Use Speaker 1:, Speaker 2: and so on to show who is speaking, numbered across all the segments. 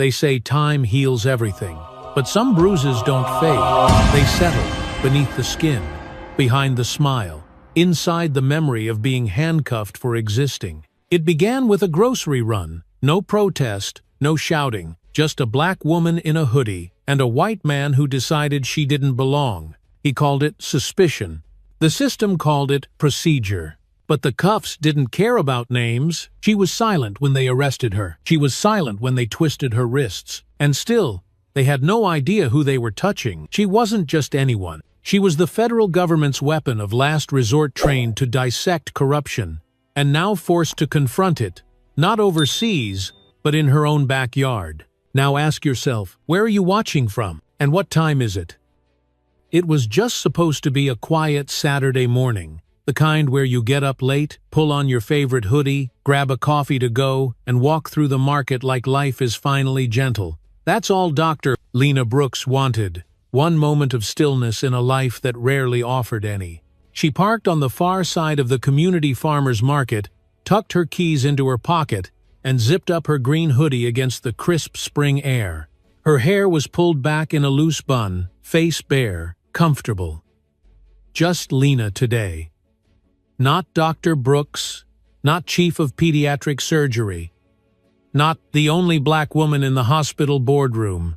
Speaker 1: They say time heals everything, but some bruises don't fade. They settle beneath the skin, behind the smile, inside the memory of being handcuffed for existing. It began with a grocery run. No protest, no shouting, just a black woman in a hoodie and a white man who decided she didn't belong. He called it suspicion. The system called it procedure. But the cuffs didn't care about names. She was silent when they arrested her. She was silent when they twisted her wrists. And still, they had no idea who they were touching. She wasn't just anyone. She was the federal government's weapon of last resort, trained to dissect corruption, and now forced to confront it, not overseas, but in her own backyard. Now ask yourself, where are you watching from? And what time is it? It was just supposed to be a quiet Saturday morning. The kind where you get up late, pull on your favorite hoodie, grab a coffee to go, and walk through the market like life is finally gentle. That's all Dr. Lena Brooks wanted. One moment of stillness in a life that rarely offered any. She parked on the far side of the community farmer's market, tucked her keys into her pocket, and zipped up her green hoodie against the crisp spring air. Her hair was pulled back in a loose bun, face bare, comfortable. Just Lena today. Not Dr. Brooks, not chief of pediatric surgery, not the only black woman in the hospital boardroom.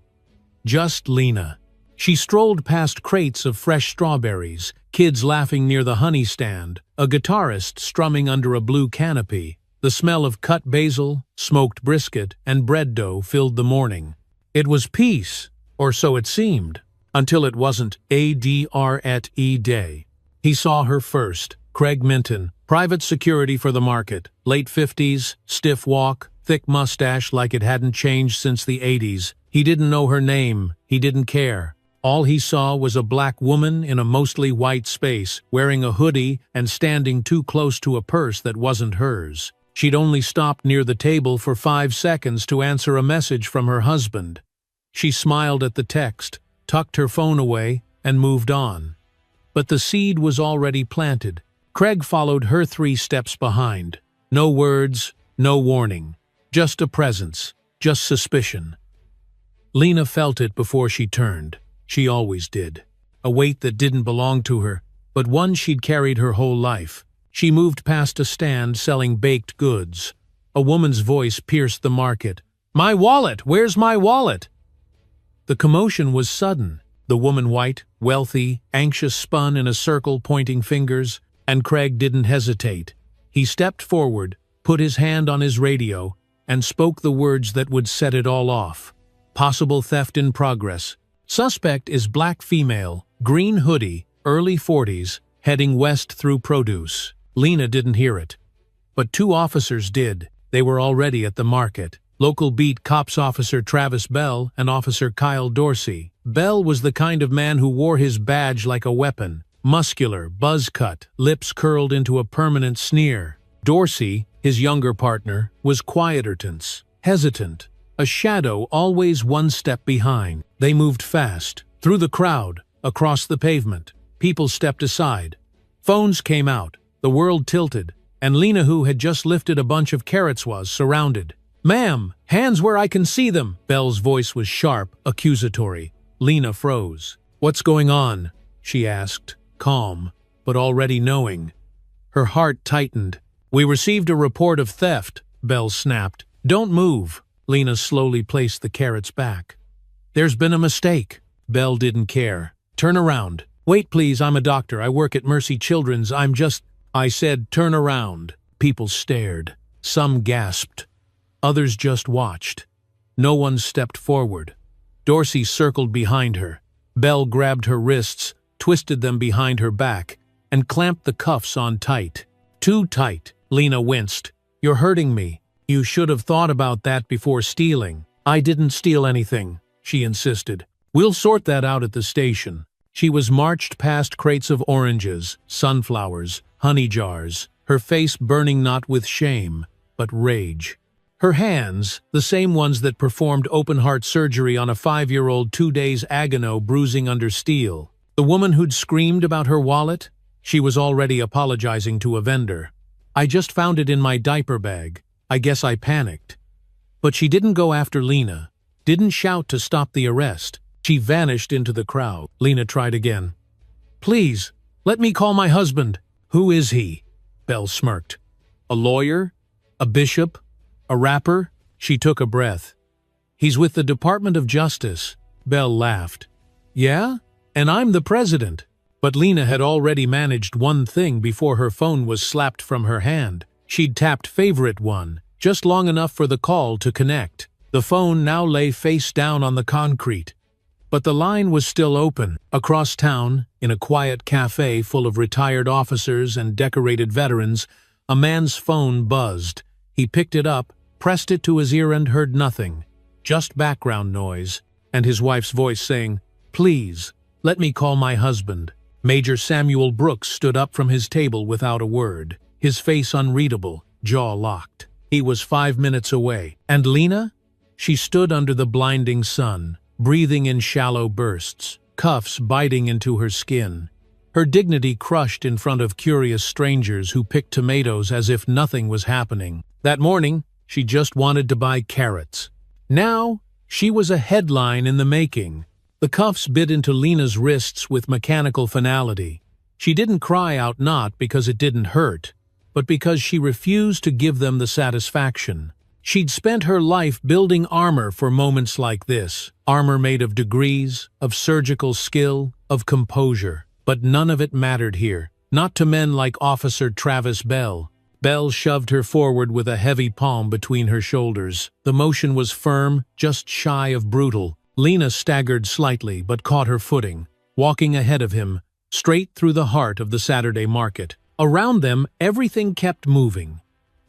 Speaker 1: Just Lena. She strolled past crates of fresh strawberries, kids laughing near the honey stand, a guitarist strumming under a blue canopy. The smell of cut basil, smoked brisket, and bread dough filled the morning. It was peace, or so it seemed, until it wasn't. A.D.R.E. Day. He saw her first. Craig Minton, private security for the market, late 50s, stiff walk, thick mustache like it hadn't changed since the 80s. He didn't know her name, he didn't care. All he saw was a black woman in a mostly white space, wearing a hoodie and standing too close to a purse that wasn't hers. She'd only stopped near the table for 5 seconds to answer a message from her husband. She smiled at the text, tucked her phone away, and moved on. But the seed was already planted. Craig followed her 3 steps behind. No words, no warning. Just a presence, just suspicion. Lena felt it before she turned. She always did. A weight that didn't belong to her, but one she'd carried her whole life. She moved past a stand selling baked goods. A woman's voice pierced the market. "My wallet! Where's my wallet?" The commotion was sudden. The woman, white, wealthy, anxious, spun in a circle, pointing fingers, and Craig didn't hesitate. He stepped forward, put his hand on his radio, and spoke the words that would set it all off. Possible theft in progress. Suspect is black female, green hoodie, early 40s, heading west through produce. Lena didn't hear it. But 2 officers did. They were already at the market. Local beat cops Officer Travis Bell and Officer Kyle Dorsey. Bell was the kind of man who wore his badge like a weapon. Muscular, buzz-cut, lips curled into a permanent sneer. Dorsey, his younger partner, was quieter, tense, hesitant, a shadow always 1 step behind. They moved fast, through the crowd, across the pavement. People stepped aside. Phones came out, the world tilted, and Lena, who had just lifted a bunch of carrots, was surrounded. "Ma'am, hands where I can see them!" Bell's voice was sharp, accusatory. Lena froze. "What's going on?" she asked, calm, but already knowing. Her heart tightened. "We received a report of theft," Bell snapped. "Don't move." Lena slowly placed the carrots back. "There's been a mistake." Bell didn't care. "Turn around." "Wait, please, I'm a doctor. I work at Mercy Children's. I said turn around." People stared. Some gasped. Others just watched. No one stepped forward. Dorsey circled behind her. Bell grabbed her wrists, twisted them behind her back, and clamped the cuffs on tight. "Too tight." Lena winced. "You're hurting me." "You should have thought about that before stealing." "I didn't steal anything," she insisted. "We'll sort that out at the station." She was marched past crates of oranges, sunflowers, honey jars, her face burning not with shame, but rage. Her hands, the same ones that performed open-heart surgery on a 5-year-old 2 days ago, bruising under steel. The woman who'd screamed about her wallet? She was already apologizing to a vendor. "I just found it in my diaper bag. I guess I panicked." But she didn't go after Lena. didn't shout to stop the arrest. She vanished into the crowd. Lena tried again. "Please, let me call my husband." "Who is he?" Belle smirked. "A lawyer? A bishop? A rapper?" She took a breath. "He's with the Department of Justice." Belle laughed. "Yeah? And I'm the president." But Lena had already managed one thing before her phone was slapped from her hand. She'd tapped favorite one, just long enough for the call to connect. The phone now lay face down on the concrete. But the line was still open. Across town, in a quiet cafe full of retired officers and decorated veterans, a man's phone buzzed. He picked it up, pressed it to his ear and heard nothing. Just background noise, and his wife's voice saying, "Please, let me call my husband." Major Samuel Brooks stood up from his table without a word, his face unreadable, jaw locked. He was 5 minutes away. And Lena? She stood under the blinding sun, breathing in shallow bursts, cuffs biting into her skin. Her dignity crushed in front of curious strangers who picked tomatoes as if nothing was happening. That morning, she just wanted to buy carrots. Now, she was a headline in the making. The cuffs bit into Lena's wrists with mechanical finality. She didn't cry out not because it didn't hurt, but because she refused to give them the satisfaction. She'd spent her life building armor for moments like this, armor made of degrees, of surgical skill, of composure. But none of it mattered here, not to men like Officer Travis Bell. Bell shoved her forward with a heavy palm between her shoulders. The motion was firm, just shy of brutal. Lena staggered slightly but caught her footing, walking ahead of him, straight through the heart of the Saturday market. Around them, everything kept moving.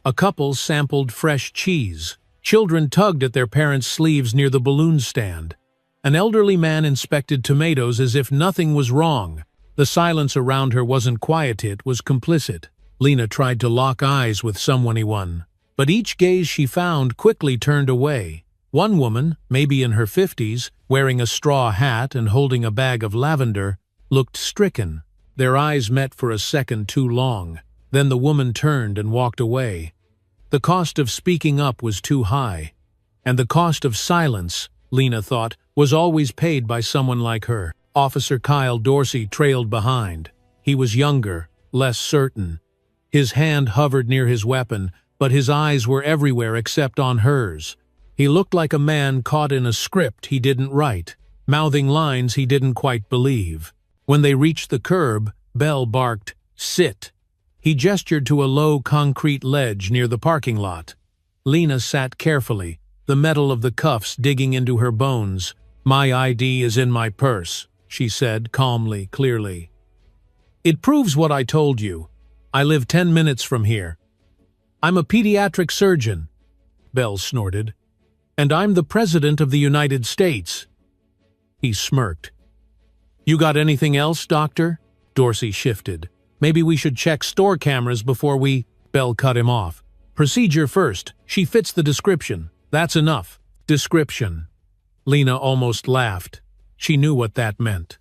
Speaker 1: A couple sampled fresh cheese. Children tugged at their parents' sleeves near the balloon stand. An elderly man inspected tomatoes as if nothing was wrong. The silence around her wasn't quiet, it was complicit. Lena tried to lock eyes with someone, but each gaze she found quickly turned away. One woman, maybe in her 50s, wearing a straw hat and holding a bag of lavender, looked stricken. Their eyes met for a second too long. Then the woman turned and walked away. The cost of speaking up was too high. And the cost of silence, Lena thought, was always paid by someone like her. Officer Kyle Dorsey trailed behind. He was younger, less certain. His hand hovered near his weapon, but his eyes were everywhere except on hers. He looked like a man caught in a script he didn't write, mouthing lines he didn't quite believe. When they reached the curb, Bell barked, "Sit." He gestured to a low concrete ledge near the parking lot. Lena sat carefully, the metal of the cuffs digging into her bones. "My ID is in my purse," she said calmly, clearly. "It proves what I told you. I live 10 minutes from here. I'm a pediatric surgeon," Bell snorted. "And I'm the President of the United States." He smirked. "You got anything else, Doctor?" Dorsey shifted. "Maybe we should check store cameras before we—" Bell cut him off. "Procedure first. She fits the description. That's enough." Description. Lena almost laughed. She knew what that meant.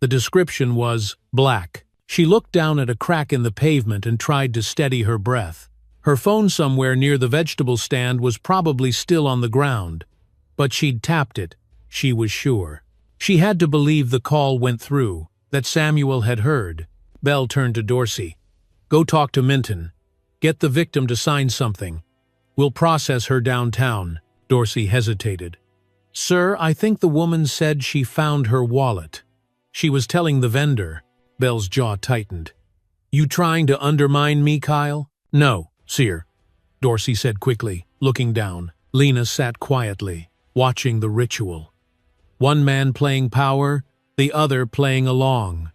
Speaker 1: The description was black. She looked down at a crack in the pavement and tried to steady her breath. Her phone somewhere near the vegetable stand was probably still on the ground. But she'd tapped it, she was sure. She had to believe the call went through, that Samuel had heard. Bell turned to Dorsey. "Go talk to Minton. Get the victim to sign something. We'll process her downtown." Dorsey hesitated. "Sir, I think the woman said she found her wallet. She was telling the vendor." Bell's jaw tightened. "You trying to undermine me, Kyle?" "No, sir," Dorsey said quickly, looking down. Lena sat quietly, watching the ritual. One man playing power, the other playing along.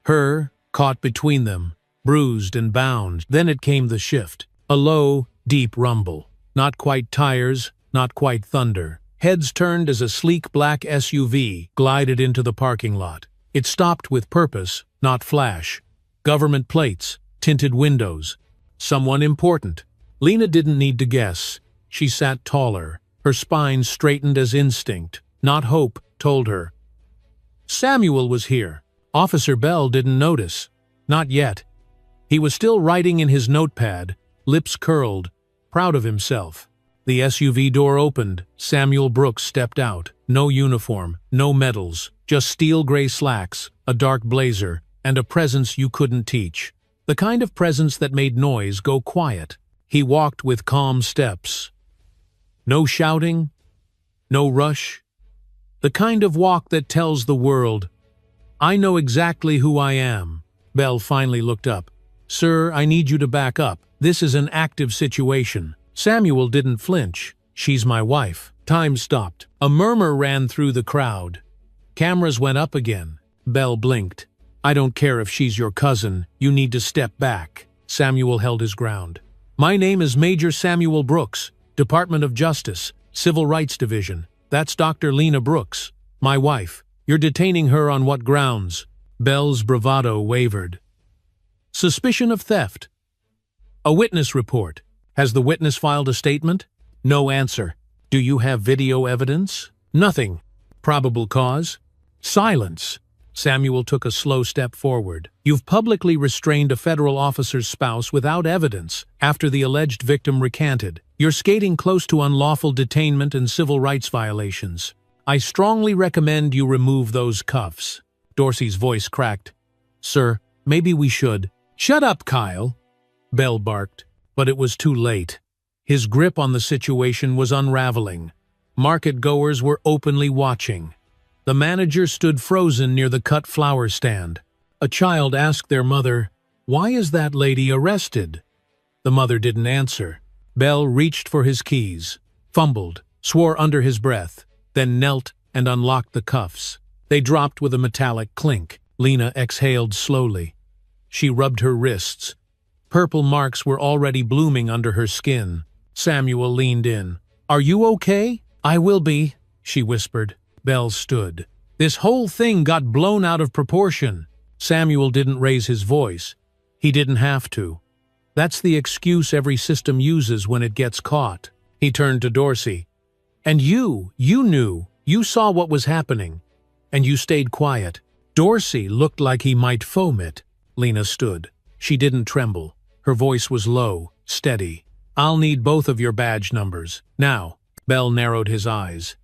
Speaker 1: Her, caught between them, bruised and bound. Then it came the shift. A low, deep rumble. Not quite tires, not quite thunder. Heads turned as a sleek black SUV glided into the parking lot. It stopped with purpose, not flash. Government plates, tinted windows. Someone important. Lena didn't need to guess. She sat taller, her spine straightened as instinct, not hope, told her. Samuel was here. Officer Bell didn't notice. Not yet. He was still writing in his notepad, lips curled, proud of himself. The SUV door opened. Samuel Brooks stepped out. No uniform, no medals, just steel gray slacks, a dark blazer, and a presence you couldn't teach. The kind of presence that made noise go quiet. He walked with calm steps. No shouting, no rush. The kind of walk that tells the world, "I know exactly who I am." Bell finally looked up. "Sir, I need you to back up. This is an active situation." Samuel didn't flinch. "She's my wife." Time stopped. A murmur ran through the crowd. Cameras went up again. Bell blinked. "I don't care if she's your cousin. You need to step back." Samuel held his ground. "My name is Major Samuel Brooks, Department of Justice, Civil Rights Division. That's Dr. Lena Brooks, my wife. You're detaining her on what grounds?" Bell's bravado wavered. "Suspicion of theft." "A witness report. Has the witness filed a statement?" "No answer." "Do you have video evidence?" "Nothing." "Probable cause?" "Silence." Samuel took a slow step forward. "You've publicly restrained a federal officer's spouse without evidence after the alleged victim recanted. You're skating close to unlawful detainment and civil rights violations. I strongly recommend you remove those cuffs." Dorsey's voice cracked. "Sir, maybe we should." "Shut up, Kyle," Bell barked. But it was too late. His grip on the situation was unraveling. Market-goers were openly watching. The manager stood frozen near the cut flower stand. A child asked their mother, "Why is that lady arrested?" The mother didn't answer. Bell reached for his keys, fumbled, swore under his breath, then knelt and unlocked the cuffs. They dropped with a metallic clink. Lena exhaled slowly. She rubbed her wrists. Purple marks were already blooming under her skin. Samuel leaned in. "Are you okay?" "I will be," she whispered. Bell stood. "This whole thing got blown out of proportion." Samuel didn't raise his voice. He didn't have to. That's the excuse every system uses when it gets caught. He turned to Dorsey. "And you knew. You saw what was happening. And you stayed quiet." Dorsey looked like he might foam it. Lena stood. She didn't tremble. Her voice was low, steady. "I'll need both of your badge numbers. Now." Bell narrowed his eyes.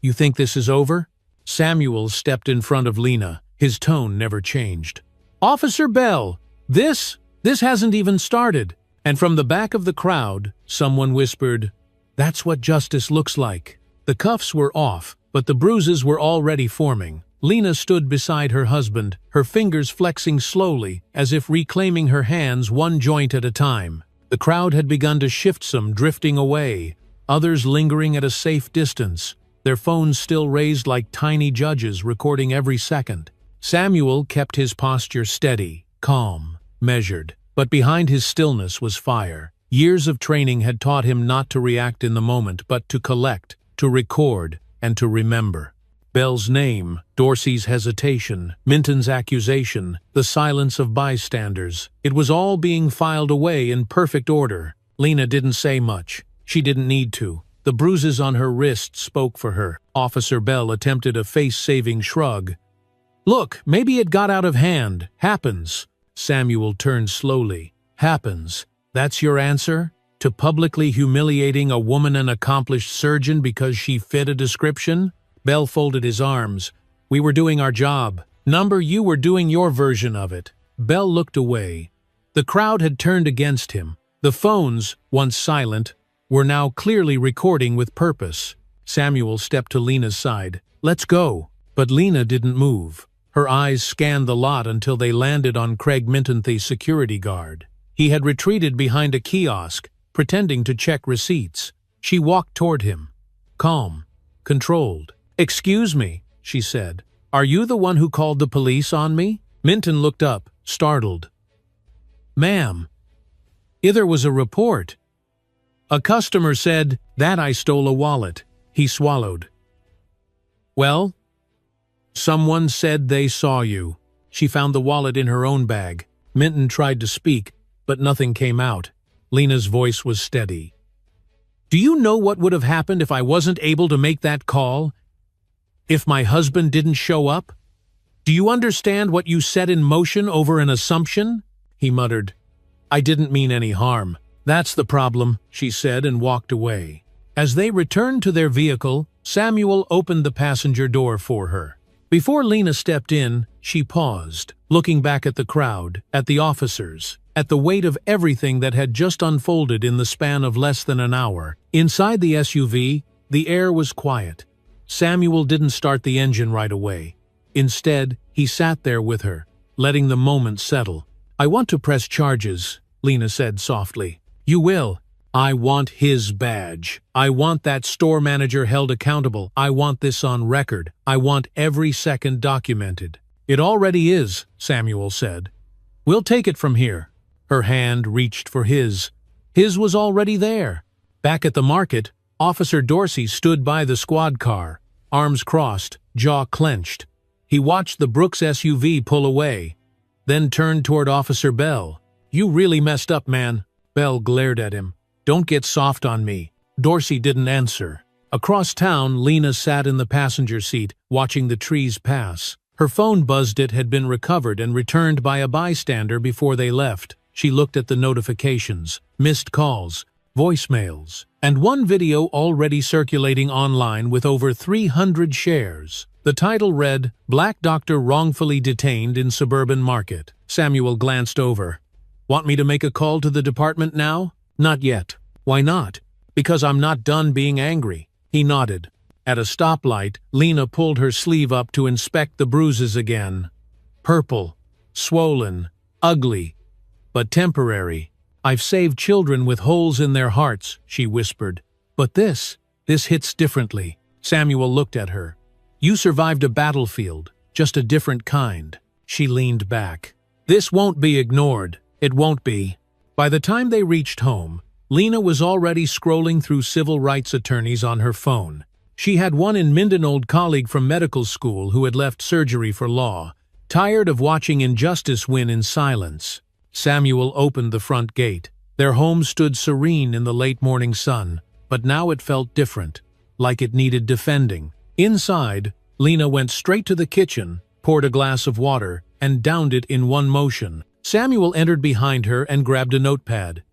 Speaker 1: "You think this is over?" Samuel stepped in front of Lena. His tone never changed. "Officer Bell, this hasn't even started." And from the back of the crowd, someone whispered, "That's what justice looks like." The cuffs were off, but the bruises were already forming. Lena stood beside her husband, her fingers flexing slowly, as if reclaiming her hands one joint at a time. The crowd had begun to shift, some drifting away, others lingering at a safe distance, their phones still raised like tiny judges recording every second. Samuel kept his posture steady, calm, measured, but behind his stillness was fire. Years of training had taught him not to react in the moment, but to collect, to record, and to remember. Bell's name, Dorsey's hesitation, Minton's accusation, the silence of bystanders. It was all being filed away in perfect order. Lena didn't say much. She didn't need to. The bruises on her wrist spoke for her. Officer Bell attempted a face-saving shrug. "Look, maybe it got out of hand. Happens." Samuel turned slowly. "Happens. That's your answer? To publicly humiliating a woman, an accomplished surgeon, because she fit a description?" Bell folded his arms. "We were doing our job. Number, you were doing your version of it." Bell looked away. The crowd had turned against him. The phones, once silent, were now clearly recording with purpose. Samuel stepped to Lena's side. "Let's go." But Lena didn't move. Her eyes scanned the lot until they landed on Craig Minton, the security guard. He had retreated behind a kiosk, pretending to check receipts. She walked toward him. Calm. Controlled. "Excuse me," she said. "Are you the one who called the police on me?" Minton looked up, startled. "Ma'am, there was a report. A customer said that I stole a wallet." He swallowed. "Well, someone said they saw you." She found the wallet in her own bag. Minton tried to speak, but nothing came out. Lena's voice was steady. "Do you know what would have happened if I wasn't able to make that call? If my husband didn't show up? Do you understand what you set in motion over an assumption?" He muttered. "I didn't mean any harm." "That's the problem," she said and walked away. As they returned to their vehicle, Samuel opened the passenger door for her. Before Lena stepped in, she paused, looking back at the crowd, at the officers, at the weight of everything that had just unfolded in the span of less than an hour. Inside the SUV, the air was quiet. Samuel didn't start the engine right away. Instead, he sat there with her, letting the moment settle. "I want to press charges," Lena said softly. "You will." "I want his badge. I want that store manager held accountable. I want this on record. I want every second documented." "It already is," Samuel said. "We'll take it from here." Her hand reached for his. His was already there. Back at the market, Officer Dorsey stood by the squad car, arms crossed, jaw clenched. He watched the Brooks SUV pull away, then turned toward Officer Bell. "You really messed up, man." Bell glared at him. "Don't get soft on me." Dorsey didn't answer. Across town, Lena sat in the passenger seat, watching the trees pass. Her phone buzzed. It had been recovered and returned by a bystander before they left. She looked at the notifications, missed calls, voicemails, and one video already circulating online with over 300 shares. The title read, "Black Doctor Wrongfully Detained in Suburban Market." Samuel glanced over. "Want me to make a call to the department now?" "Not yet." "Why not?" "Because I'm not done being angry." He nodded. At a stoplight, Lena pulled her sleeve up to inspect the bruises again. Purple, swollen, ugly, but temporary. "I've saved children with holes in their hearts," she whispered. "But this hits differently." Samuel looked at her. "You survived a battlefield, just a different kind." She leaned back. "This won't be ignored. It won't be." By the time they reached home, Lena was already scrolling through civil rights attorneys on her phone. She had one in Minden, an old colleague from medical school who had left surgery for law, tired of watching injustice win in silence. Samuel opened the front gate. Their home stood serene in the late morning sun, but now it felt different, like it needed defending. Inside, Lena went straight to the kitchen, poured a glass of water, and downed it in one motion. Samuel entered behind her and grabbed a notepad.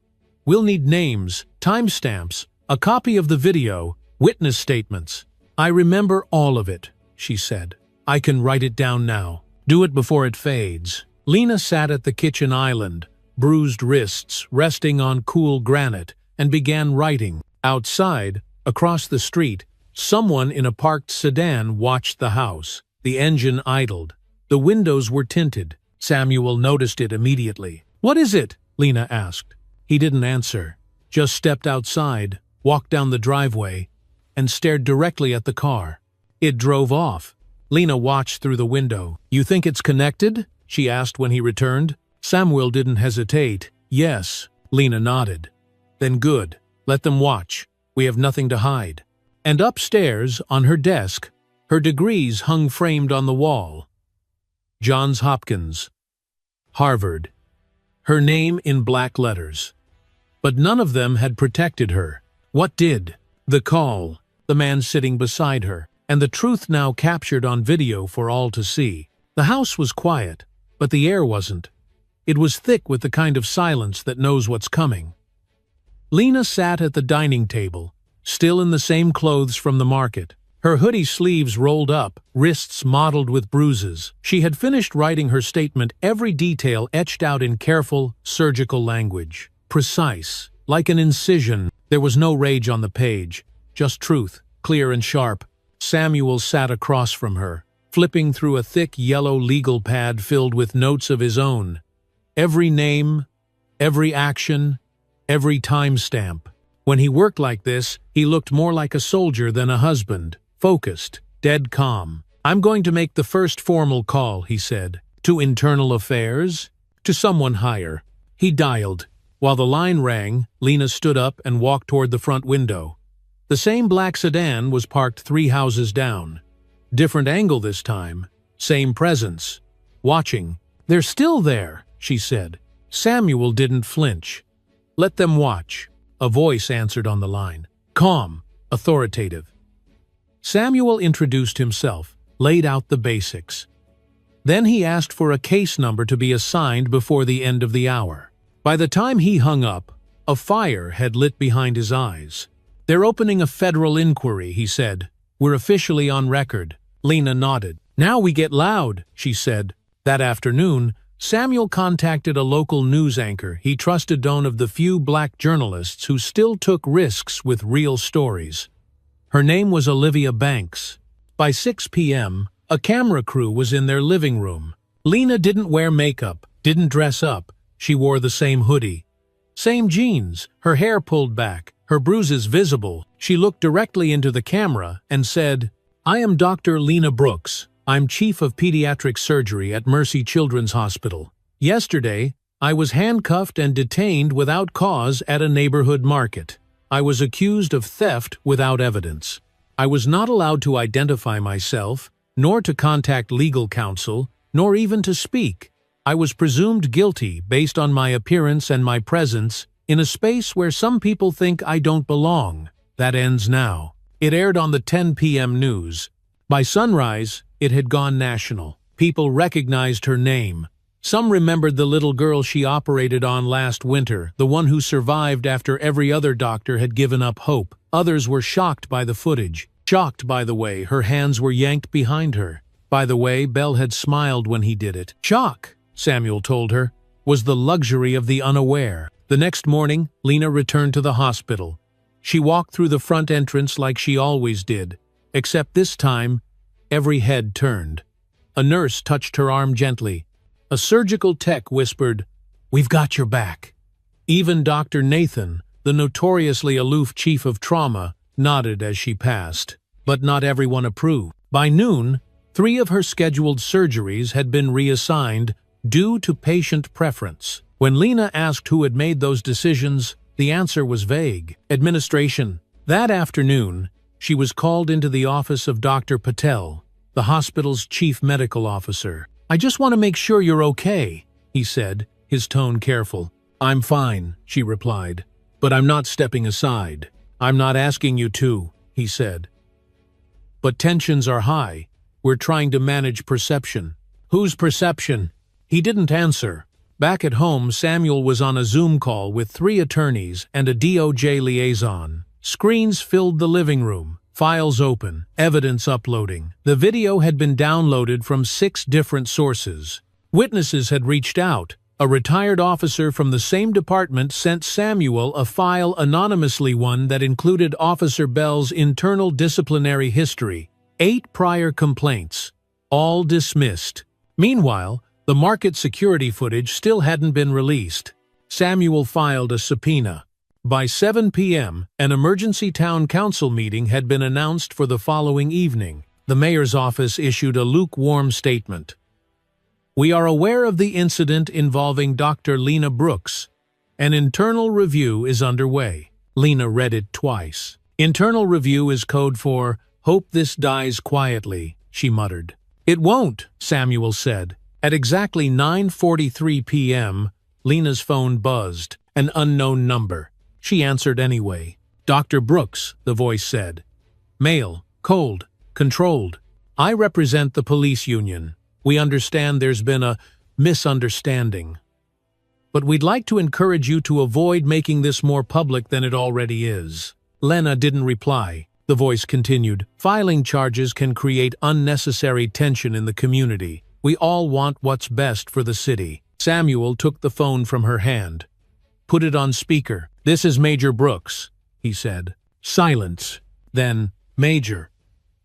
Speaker 1: "We'll need names, timestamps, a copy of the video, witness statements." "I remember all of it," she said. "I can write it down now. Do it before it fades." Lena sat at the kitchen island, bruised wrists resting on cool granite, and began writing. Outside, across the street, someone in a parked sedan watched the house. The engine idled. The windows were tinted. Samuel noticed it immediately. "What is it?" Lena asked. He didn't answer, just stepped outside, walked down the driveway, and stared directly at the car. It drove off. Lena watched through the window. "You think it's connected?" she asked when he returned. Samuel didn't hesitate. "Yes." Lena nodded. "Then good. Let them watch. We have nothing to hide." And upstairs, on her desk, her degrees hung framed on the wall. Johns Hopkins, Harvard. Her name in black letters. But none of them had protected her. What did? The call, the man sitting beside her, and the truth now captured on video for all to see. The house was quiet, but the air wasn't. It was thick with the kind of silence that knows what's coming. Lena sat at the dining table, still in the same clothes from the market. Her hoodie sleeves rolled up, wrists mottled with bruises. She had finished writing her statement, every detail etched out in careful, surgical language. Precise, like an incision. There was no rage on the page, just truth, clear and sharp. Samuel sat across from her, flipping through a thick yellow legal pad filled with notes of his own. Every name, every action, every timestamp. When he worked like this, he looked more like a soldier than a husband. Focused, dead calm. "I'm going to make the first formal call," he said. "To internal affairs? To someone higher." He dialed. While the line rang, Lena stood up and walked toward the front window. The same black sedan was parked 3 houses down. Different angle this time. Same presence. Watching. "They're still there," she said. Samuel didn't flinch. "Let them watch." A voice answered on the line. Calm, authoritative. Samuel introduced himself, laid out the basics. Then he asked for a case number to be assigned before the end of the hour. By the time he hung up, a fire had lit behind his eyes. "They're opening a federal inquiry," he said. "We're officially on record." Lena nodded. "Now we get loud," she said. That afternoon, Samuel contacted a local news anchor he trusted, one of the few black journalists who still took risks with real stories. Her name was Olivia Banks. By 6 p.m., a camera crew was in their living room. Lena didn't wear makeup, didn't dress up. She wore the same hoodie, same jeans, her hair pulled back, her bruises visible. She looked directly into the camera and said, "I am Dr. Lena Brooks. I'm Chief of Pediatric Surgery at Mercy Children's Hospital. Yesterday, I was handcuffed and detained without cause at a neighborhood market. I was accused of theft without evidence. I was not allowed to identify myself, nor to contact legal counsel, nor even to speak. I was presumed guilty based on my appearance and my presence in a space where some people think I don't belong. That ends now." It aired on the 10 p.m. news. By sunrise, it had gone national. People recognized her name. Some remembered the little girl she operated on last winter, the one who survived after every other doctor had given up hope. Others were shocked by the footage. Shocked by the way her hands were yanked behind her. By the way Bell had smiled when he did it. Shock, Samuel told her, was the luxury of the unaware. The next morning, Lena returned to the hospital. She walked through the front entrance like she always did, except this time, every head turned. A nurse touched her arm gently. A surgical tech whispered, "We've got your back." Even Dr. Nathan, the notoriously aloof chief of trauma, nodded as she passed. But not everyone approved. By noon, 3 of her scheduled surgeries had been reassigned due to patient preference. When Lena asked who had made those decisions, the answer was vague. Administration. That afternoon, she was called into the office of Dr. Patel, the hospital's chief medical officer. "I just want to make sure you're okay," he said, his tone careful. "I'm fine," she replied, "but I'm not stepping aside." "I'm not asking you to," he said. "But tensions are high. We're trying to manage perception." "Whose perception?" He didn't answer. Back at home, Samuel was on a Zoom call with 3 attorneys and a DOJ liaison. Screens filled the living room, files open, evidence uploading. The video had been downloaded from 6 different sources. Witnesses had reached out. A retired officer from the same department sent Samuel a file anonymously, one that included Officer Bell's internal disciplinary history, 8 prior complaints, all dismissed. Meanwhile, the market security footage still hadn't been released. Samuel filed a subpoena. By 7 p.m., an emergency town council meeting had been announced for the following evening. The mayor's office issued a lukewarm statement. "We are aware of the incident involving Dr. Lena Brooks. An internal review is underway." Lena read it twice. "Internal review is code for, 'Hope this dies quietly,'" she muttered. "It won't," Samuel said. At exactly 9:43 p.m., Lena's phone buzzed, an unknown number. She answered anyway. "Dr. Brooks," the voice said. "Male, cold, controlled. I represent the police union. We understand there's been a misunderstanding. But we'd like to encourage you to avoid making this more public than it already is." Lena didn't reply. The voice continued, "Filing charges can create unnecessary tension in the community. We all want what's best for the city." Samuel took the phone from her hand. "Put it on speaker." "This is Major Brooks," he said. Silence. Then, "Major,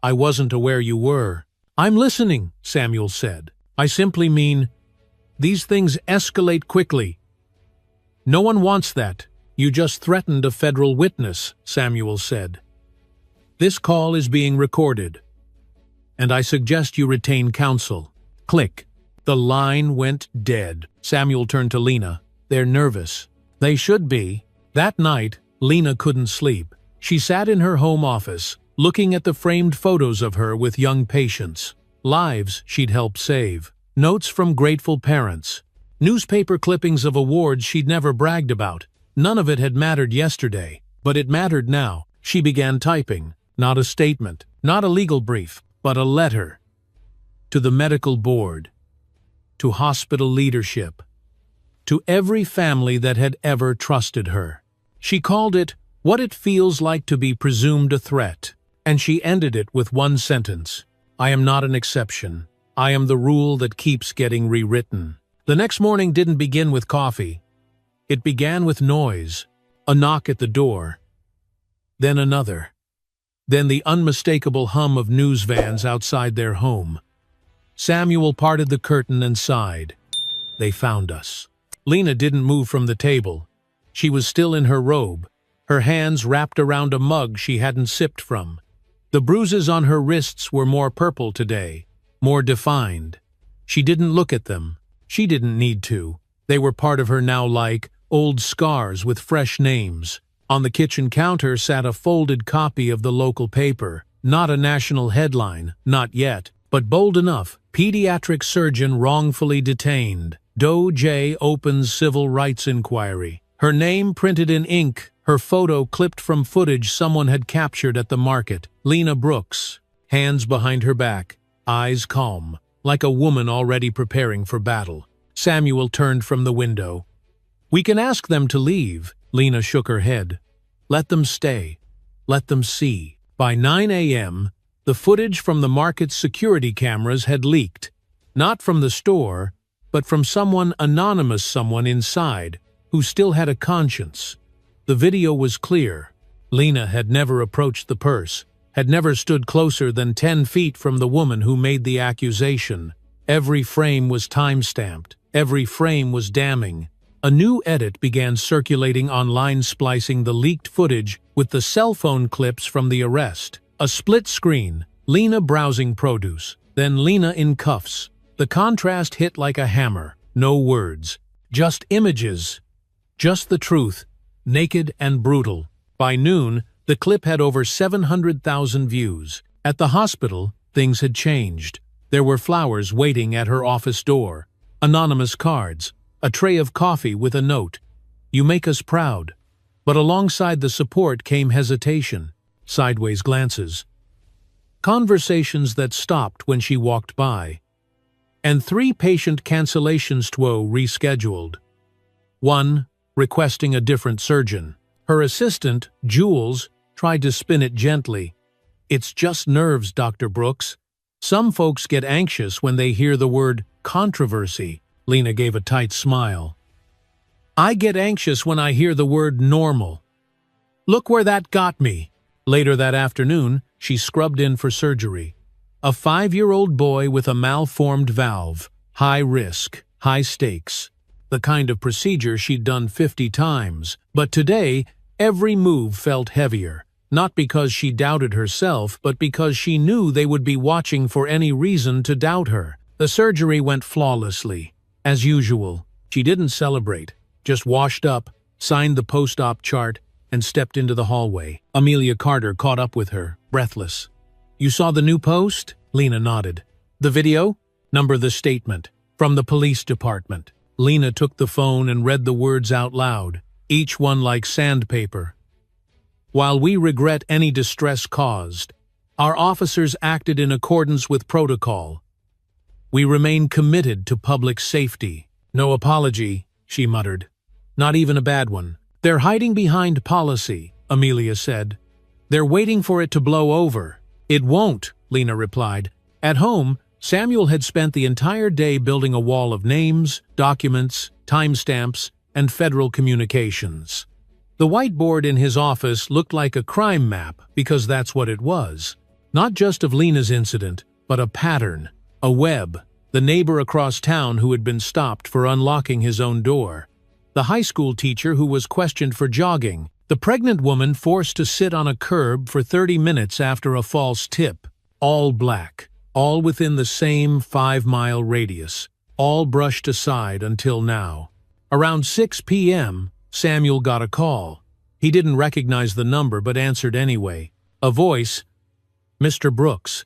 Speaker 1: I wasn't aware you were." "I'm listening," Samuel said. "I simply mean, these things escalate quickly. No one wants that." "You just threatened a federal witness," Samuel said. "This call is being recorded, and I suggest you retain counsel." Click. The line went dead. Samuel turned to Lena. "They're nervous." "They should be." That night, Lena couldn't sleep. She sat in her home office, looking at the framed photos of her with young patients. Lives she'd helped save. Notes from grateful parents. Newspaper clippings of awards she'd never bragged about. None of it had mattered yesterday, but it mattered now. She began typing. Not a statement, not a legal brief, but a letter. To the medical board. To hospital leadership. To every family that had ever trusted her. She called it What it feels like to be presumed a threat. And she ended it with one sentence. I am not an exception. I am the rule that keeps getting rewritten. The next morning didn't begin with coffee. It began with noise, a knock at the door, then another, then the unmistakable hum of news vans outside their home. Samuel parted the curtain and sighed. They found us. Lena didn't move from the table. She was still in her robe, her hands wrapped around a mug she hadn't sipped from. The bruises on her wrists were more purple today, more defined. She didn't look at them. She didn't need to. They were part of her now, like old scars with fresh names. On the kitchen counter sat a folded copy of the local paper. Not a national headline, not yet, but bold enough. Pediatric surgeon wrongfully detained. Doe J. opens civil rights inquiry. Her name printed in ink, her photo clipped from footage someone had captured at the market. Lena Brooks, hands behind her back, eyes calm, like a woman already preparing for battle. Samuel turned from the window. We can ask them to leave. Lena shook her head. Let them stay. Let them see. By 9 a.m., the footage from the market's security cameras had leaked. Not from the store, but from someone anonymous, someone inside, who still had a conscience. The video was clear. Lena had never approached the purse, had never stood closer than 10 feet from the woman who made the accusation. Every frame was time-stamped. Every frame was damning. A new edit began circulating online, splicing the leaked footage with the cell phone clips from the arrest. A split screen, Lena browsing produce, then Lena in cuffs. The contrast hit like a hammer. No words. Just images. Just the truth. Naked and brutal. By noon, the clip had over 700,000 views. At the hospital, things had changed. There were flowers waiting at her office door, anonymous cards, a tray of coffee with a note. You make us proud. But alongside the support came hesitation, sideways glances, conversations that stopped when she walked by, and 3 patient cancellations rescheduled. One, requesting a different surgeon. Her assistant, Jules, tried to spin it gently. It's just nerves, Dr. Brooks. Some folks get anxious when they hear the word controversy. Lena gave a tight smile. I get anxious when I hear the word normal. Look where that got me. Later that afternoon, she scrubbed in for surgery. A 5-year-old boy with a malformed valve. High risk, high stakes. The kind of procedure she'd done 50 times. But today, every move felt heavier. Not because she doubted herself, but because she knew they would be watching for any reason to doubt her. The surgery went flawlessly. As usual, she didn't celebrate, just washed up, signed the post-op chart, and stepped into the hallway. Amelia Carter caught up with her, breathless. You saw the new post? Lena nodded. The video? Number the statement. From the police department. Lena took the phone and read the words out loud, each one like sandpaper. While we regret any distress caused, our officers acted in accordance with protocol. We remain committed to public safety. No apology, she muttered. Not even a bad one. They're hiding behind policy, Amelia said. They're waiting for it to blow over. It won't, Lena replied. At home, Samuel had spent the entire day building a wall of names, documents, timestamps, and federal communications. The whiteboard in his office looked like a crime map because that's what it was. Not just of Lena's incident, but a pattern, a web, the neighbor across town who had been stopped for unlocking his own door, the high school teacher who was questioned for jogging, the pregnant woman forced to sit on a curb for 30 minutes after a false tip, all black. All within the same 5-mile radius, all brushed aside until now. Around 6 p.m., Samuel got a call. He didn't recognize the number but answered anyway. A voice, Mr. Brooks,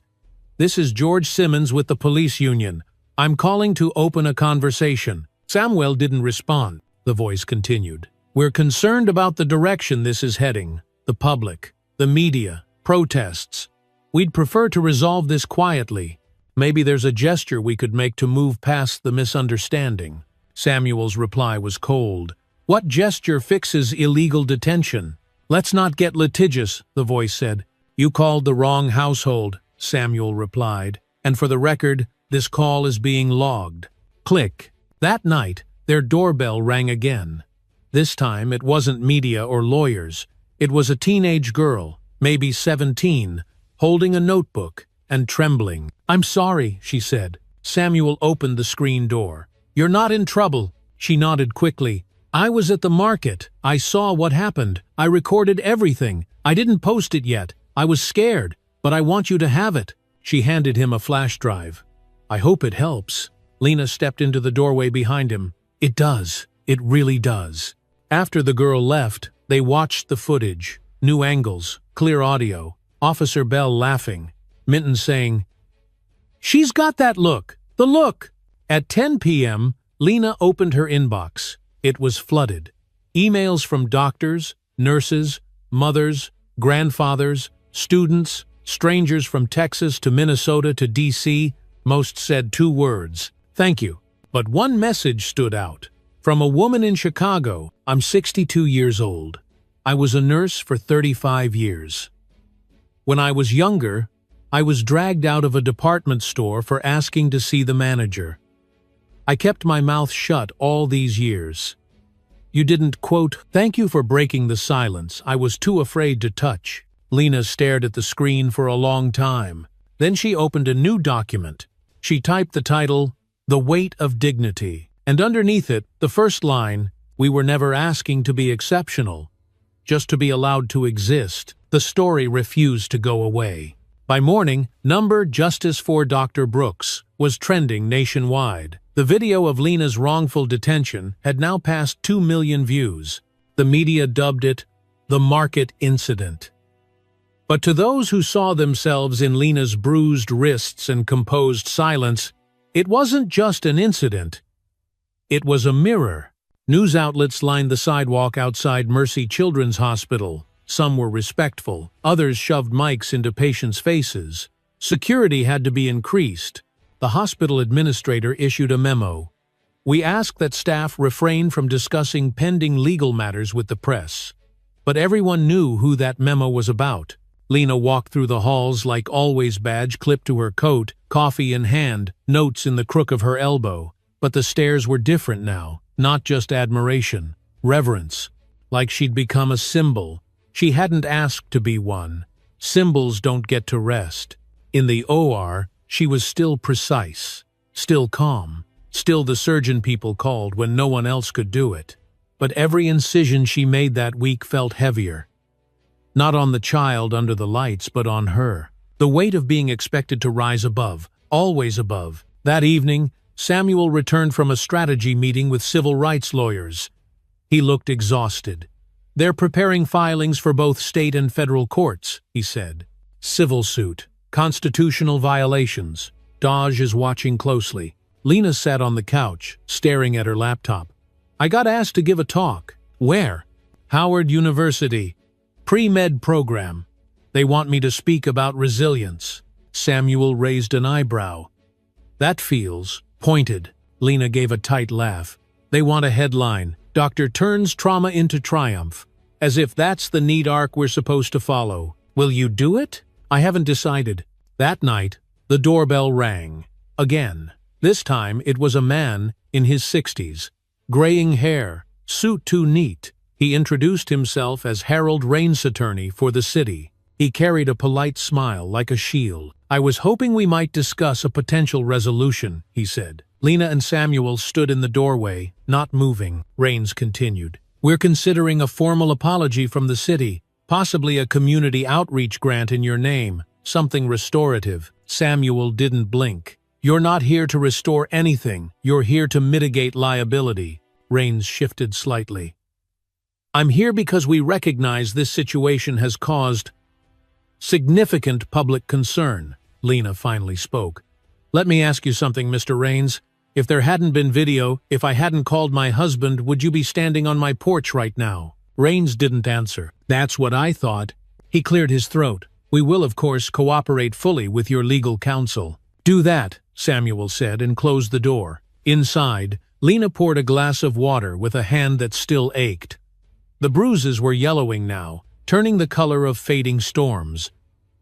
Speaker 1: this is George Simmons with the police union. I'm calling to open a conversation. Samuel didn't respond. The voice continued. We're concerned about the direction this is heading. The public, the media, protests. We'd prefer to resolve this quietly. Maybe there's a gesture we could make to move past the misunderstanding. Samuel's reply was cold. What gesture fixes illegal detention? "Let's not get litigious," the voice said. "You called the wrong household," Samuel replied. "And for the record, this call is being logged." Click. That night, their doorbell rang again. This time, it wasn't media or lawyers. It was a teenage girl, maybe 17, holding a notebook and trembling. "I'm sorry," she said. Samuel opened the screen door. "You're not in trouble." She nodded quickly. "I was at the market. I saw what happened. I recorded everything. I didn't post it yet. I was scared, but I want you to have it." She handed him a flash drive. "I hope it helps." Lena stepped into the doorway behind him. "It does. It really does." After the girl left, they watched the footage. New angles, clear audio, Officer Bell laughing, Minton saying, "She's got that look. The look." At 10 p.m., Lena opened her inbox. It was flooded. Emails from doctors, nurses, mothers, grandfathers, students, strangers from Texas to Minnesota to D.C. Most said 2 words, "Thank you." But one message stood out. From a woman in Chicago, "I'm 62 years old. I was a nurse for 35 years. When I was younger, I was dragged out of a department store for asking to see the manager. I kept my mouth shut all these years. You didn't, quote, thank you for breaking the silence. I was too afraid to touch." Lena stared at the screen for a long time. Then she opened a new document. She typed the title, "The Weight of Dignity," and underneath it, the first line, "We were never asking to be exceptional, just to be allowed to exist." The story refused to go away. By morning, number Justice for Dr. Brooks was trending nationwide. The video of Lena's wrongful detention had now passed 2 million views. The media dubbed it the market incident. But to those who saw themselves in Lena's bruised wrists and composed silence, it wasn't just an incident. It was a mirror. News outlets lined the sidewalk outside Mercy Children's Hospital. Some were respectful, others shoved mics into patients' faces. Security had to be increased. The hospital administrator issued a memo. "We ask that staff refrain from discussing pending legal matters with the press." But everyone knew who that memo was about. Lena walked through the halls like always badge clipped to her coat, coffee in hand, notes in the crook of her elbow. But the stares were different now, not just admiration, reverence. Like she'd become a symbol. She hadn't asked to be one. Symbols don't get to rest. In the OR, she was still precise, still calm, still the surgeon people called when no one else could do it. But every incision she made that week felt heavier. Not on the child under the lights, but on her. The weight of being expected to rise above, always above. That evening, Samuel returned from a strategy meeting with civil rights lawyers. He looked exhausted. "They're preparing filings for both state and federal courts," he said. "Civil suit. Constitutional violations. Dodge is watching closely." Lena sat on the couch, staring at her laptop. "I got asked to give a talk." "Where?" "Howard University. Pre-med program. They want me to speak about resilience." Samuel raised an eyebrow. "That feels pointed." Lena gave a tight laugh. "They want a headline. Doctor turns trauma into triumph. As if that's the neat arc we're supposed to follow. Will you do it?" "I haven't decided." That night, the doorbell rang. Again. This time, it was a man in his 60s. Graying hair, suit too neat. He introduced himself as Harold Raines' attorney for the city. He carried a polite smile like a shield. "I was hoping we might discuss a potential resolution," he said. Lena and Samuel stood in the doorway, not moving. Raines continued. "We're considering a formal apology from the city, possibly a community outreach grant in your name, something restorative." Samuel didn't blink. "You're not here to restore anything. You're here to mitigate liability." Raines shifted slightly. "I'm here because we recognize this situation has caused significant public concern." Lena finally spoke. "Let me ask you something, Mr. Raines. If there hadn't been video, if I hadn't called my husband, would you be standing on my porch right now?" Raines didn't answer. "That's what I thought." He cleared his throat. "We will, of course, cooperate fully with your legal counsel." "Do that," Samuel said, and closed the door. Inside, Lena poured a glass of water with a hand that still ached. The bruises were yellowing now, turning the color of fading storms.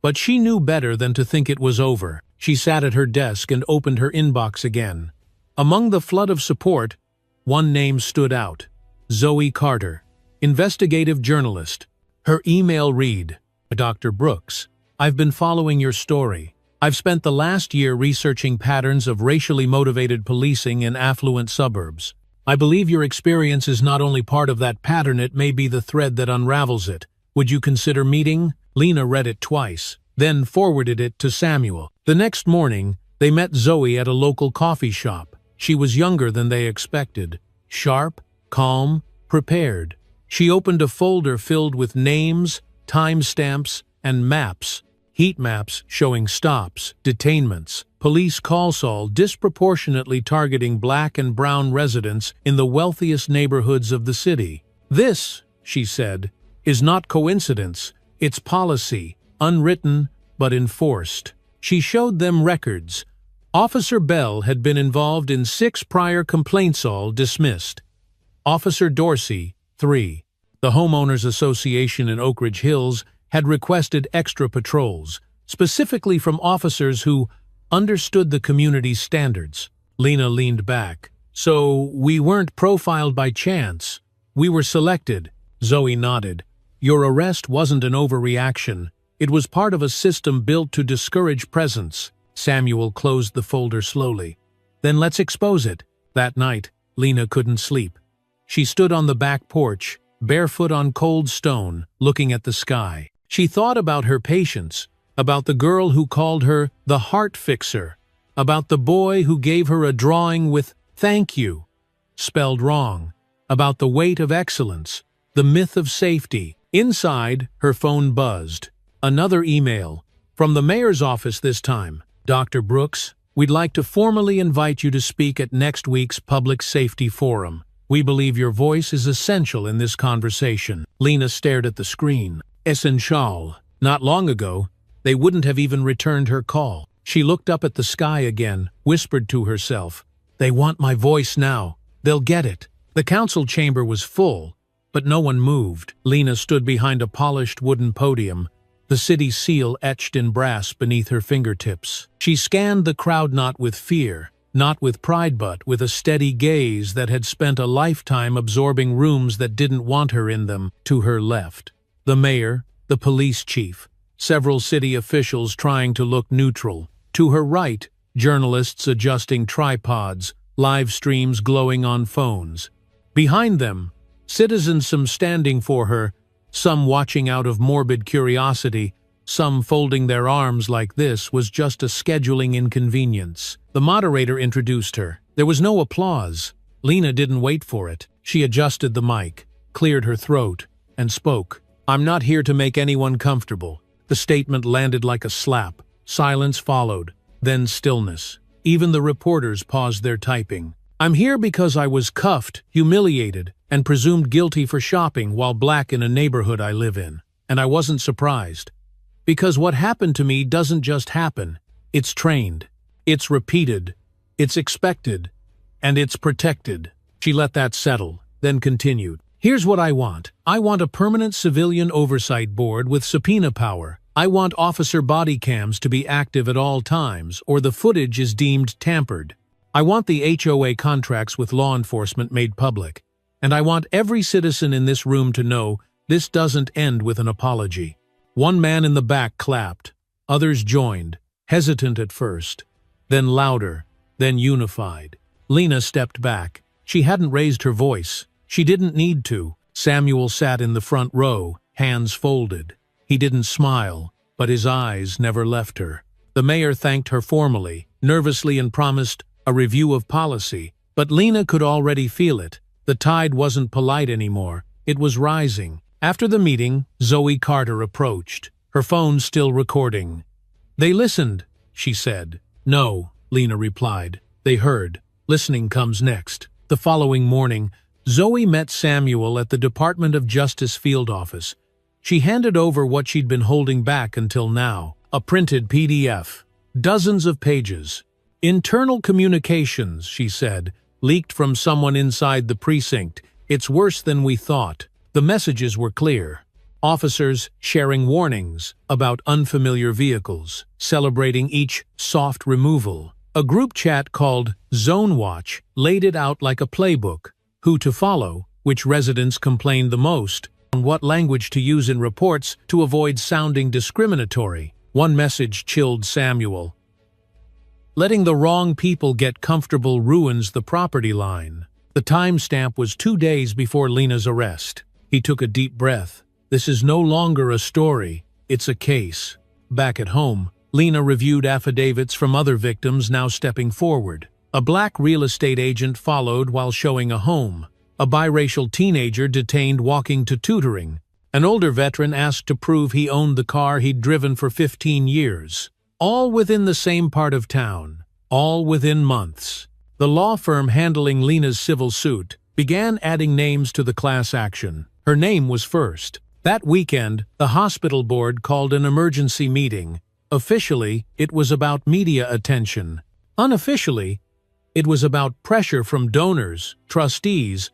Speaker 1: But she knew better than to think it was over. She sat at her desk and opened her inbox again. Among the flood of support, one name stood out: Zoe Carter, investigative journalist. Her email read, "Dr. Brooks, I've been following your story. I've spent the last year researching patterns of racially motivated policing in affluent suburbs. I believe your experience is not only part of that pattern, it may be the thread that unravels it. Would you consider meeting?" Lena read it twice, then forwarded it to Samuel. The next morning, they met Zoe at a local coffee shop. She was younger than they expected. Sharp, calm, prepared. She opened a folder filled with names, timestamps, and maps. Heat maps showing stops, detainments, police calls, all disproportionately targeting black and brown residents in the wealthiest neighborhoods of the city. "This," she said, "is not coincidence. It's policy, unwritten but enforced." She showed them records. Officer Bell had been involved in 6 prior complaints, all dismissed. Officer Dorsey, 3. The Homeowners Association in Oak Ridge Hills had requested extra patrols, specifically from officers who understood the community's standards. Lena leaned back. "So we weren't profiled by chance. We were selected." Zoe nodded. "Your arrest wasn't an overreaction. It was part of a system built to discourage presence." Samuel closed the folder slowly. "Then let's expose it." That night, Lena couldn't sleep. She stood on the back porch, barefoot on cold stone, looking at the sky. She thought about her patients, about the girl who called her the heart fixer, about the boy who gave her a drawing with "thank you" spelled wrong, about the weight of excellence, the myth of safety. Inside, her phone buzzed. Another email. From the mayor's office this time. "Dr. Brooks, we'd like to formally invite you to speak at next week's Public Safety Forum. We believe your voice is essential in this conversation." Lena stared at the screen. Essential. Not long ago, they wouldn't have even returned her call. She looked up at the sky again, whispered to herself, "They want my voice now. They'll get it." The council chamber was full, but no one moved. Lena stood behind a polished wooden podium, the city seal etched in brass beneath her fingertips. She scanned the crowd not with fear, not with pride, but with a steady gaze that had spent a lifetime absorbing rooms that didn't want her in them. To her left, the mayor, the police chief, several city officials trying to look neutral. To her right, journalists adjusting tripods, live streams glowing on phones. Behind them, citizens, some standing for her, some watching out of morbid curiosity, some folding their arms like this was just a scheduling inconvenience. The moderator introduced her. There was no applause. Lena didn't wait for it. She adjusted the mic, cleared her throat, and spoke. "I'm not here to make anyone comfortable." The statement landed like a slap. Silence followed, then stillness. Even the reporters paused their typing. "I'm here because I was cuffed, humiliated, and presumed guilty for shopping while black in a neighborhood I live in. And I wasn't surprised. Because what happened to me doesn't just happen. It's trained. It's repeated. It's expected. And it's protected." She let that settle, then continued. "Here's what I want. I want a permanent civilian oversight board with subpoena power. I want officer body cams to be active at all times, or the footage is deemed tampered. I want the HOA contracts with law enforcement made public. And I want every citizen in this room to know this doesn't end with an apology." One man in the back clapped. Others joined, hesitant at first, then louder, then unified. Lena stepped back. She hadn't raised her voice. She didn't need to. Samuel sat in the front row, hands folded. He didn't smile, but his eyes never left her. The mayor thanked her formally, nervously, and promised a review of policy. But Lena could already feel it. The tide wasn't polite anymore. It was rising. After the meeting, Zoe Carter approached, her phone still recording. "They listened," she said. "No," Lena replied. "They heard. Listening comes next." The following morning, Zoe met Samuel at the Department of Justice field office. She handed over what she'd been holding back until now, a printed PDF. Dozens of pages. "Internal communications," she said, "leaked from someone inside the precinct. It's worse than we thought." The messages were clear. Officers sharing warnings about unfamiliar vehicles, celebrating each soft removal. A group chat called Zone Watch laid it out like a playbook: who to follow, which residents complained the most, on what language to use in reports to avoid sounding discriminatory. One message chilled Samuel. Letting the wrong people get comfortable ruins the property line. The timestamp was 2 days before Lena's arrest. He took a deep breath. This is no longer a story, it's a case. Back at home, Lena reviewed affidavits from other victims now stepping forward. A black real estate agent followed while showing a home. A biracial teenager detained walking to tutoring. An older veteran asked to prove he owned the car he'd driven for 15 years. All within the same part of town. All within months. The law firm handling Lena's civil suit began adding names to the class action. Her name was first. That weekend, the hospital board called an emergency meeting. Officially, it was about media attention. Unofficially, it was about pressure from donors, trustees,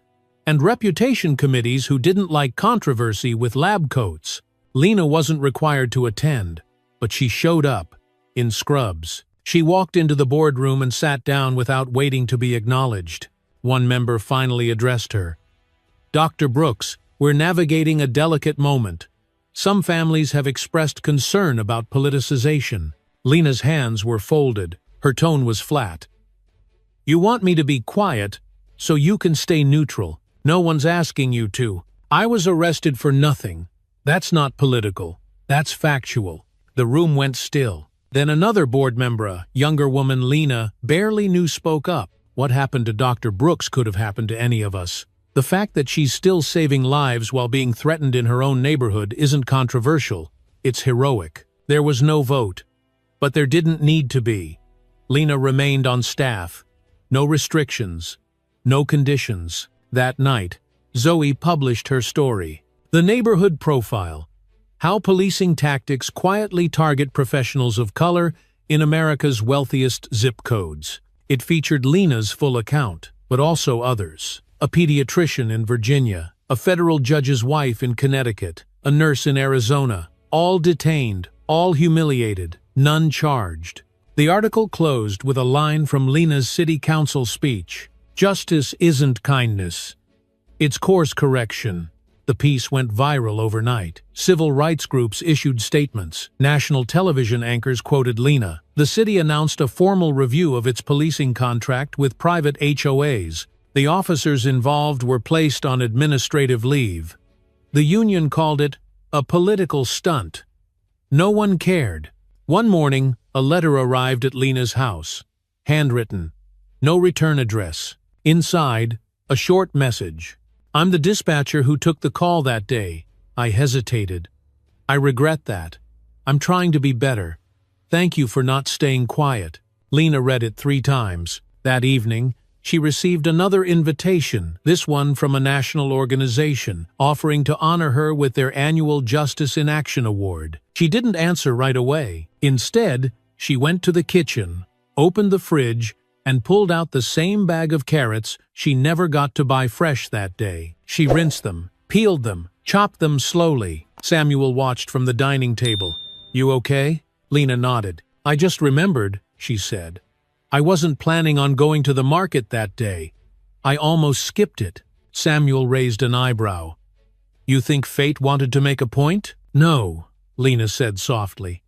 Speaker 1: and reputation committees who didn't like controversy with lab coats. Lena wasn't required to attend, but she showed up, in scrubs. She walked into the boardroom and sat down without waiting to be acknowledged. One member finally addressed her. "Dr. Brooks, we're navigating a delicate moment. Some families have expressed concern about politicization." Lena's hands were folded. Her tone was flat. "You want me to be quiet, so you can stay neutral. No one's asking you to. I was arrested for nothing. That's not political. That's factual." The room went still. Then another board member, a younger woman Lena barely knew, spoke up. What happened to Dr. Brooks could have happened to any of us. The fact that she's still saving lives while being threatened in her own neighborhood isn't controversial. It's heroic. There was no vote. But there didn't need to be. Lena remained on staff. No restrictions. No conditions. That night, Zoe published her story. The Neighborhood Profile: How Policing Tactics Quietly Target Professionals of Color in America's Wealthiest Zip Codes. It featured Lena's full account, but also others. A pediatrician in Virginia, a federal judge's wife in Connecticut, a nurse in Arizona, all detained, all humiliated, none charged. The article closed with a line from Lena's city council speech: "Justice isn't kindness. It's course correction." The piece went viral overnight. Civil rights groups issued statements. National television anchors quoted Lena. The city announced a formal review of its policing contract with private HOAs. The officers involved were placed on administrative leave. The union called it a political stunt. No one cared. One morning, a letter arrived at Lena's house. Handwritten. No return address. Inside, a short message. "I'm the dispatcher who took the call that day. I hesitated. I regret that. I'm trying to be better. Thank you for not staying quiet." Lena read it 3 times. That evening, she received another invitation, this one from a national organization, offering to honor her with their annual Justice in Action Award. She didn't answer right away. Instead, she went to the kitchen, opened the fridge, and pulled out the same bag of carrots she never got to buy fresh that day. She rinsed them, peeled them, chopped them slowly. Samuel watched from the dining table. "You okay?" Lena nodded. "I just remembered," she said. "I wasn't planning on going to the market that day. I almost skipped it." Samuel raised an eyebrow. "You think fate wanted to make a point?" "No," Lena said softly.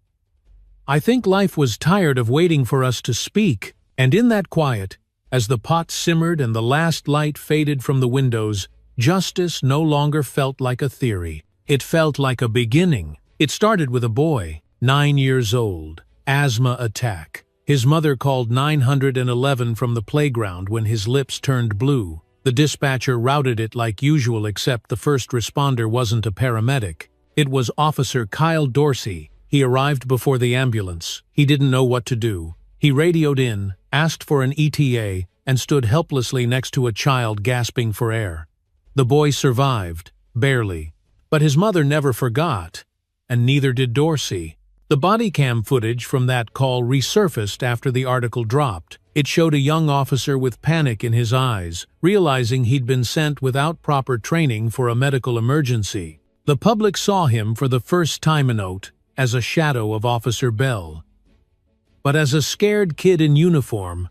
Speaker 1: "I think life was tired of waiting for us to speak." And in that quiet, as the pot simmered and the last light faded from the windows, justice no longer felt like a theory. It felt like a beginning. It started with a boy, 9 years old. Asthma attack. His mother called 911 from the playground when his lips turned blue. The dispatcher routed it like usual, except the first responder wasn't a paramedic. It was Officer Kyle Dorsey. He arrived before the ambulance. He didn't know what to do. He radioed in, asked for an ETA, and stood helplessly next to a child gasping for air. The boy survived, barely. But his mother never forgot, and neither did Dorsey. The body cam footage from that call resurfaced after the article dropped. It showed a young officer with panic in his eyes, realizing he'd been sent without proper training for a medical emergency. The public saw him for the first time as a shadow of Officer Bell. But as a scared kid in uniform,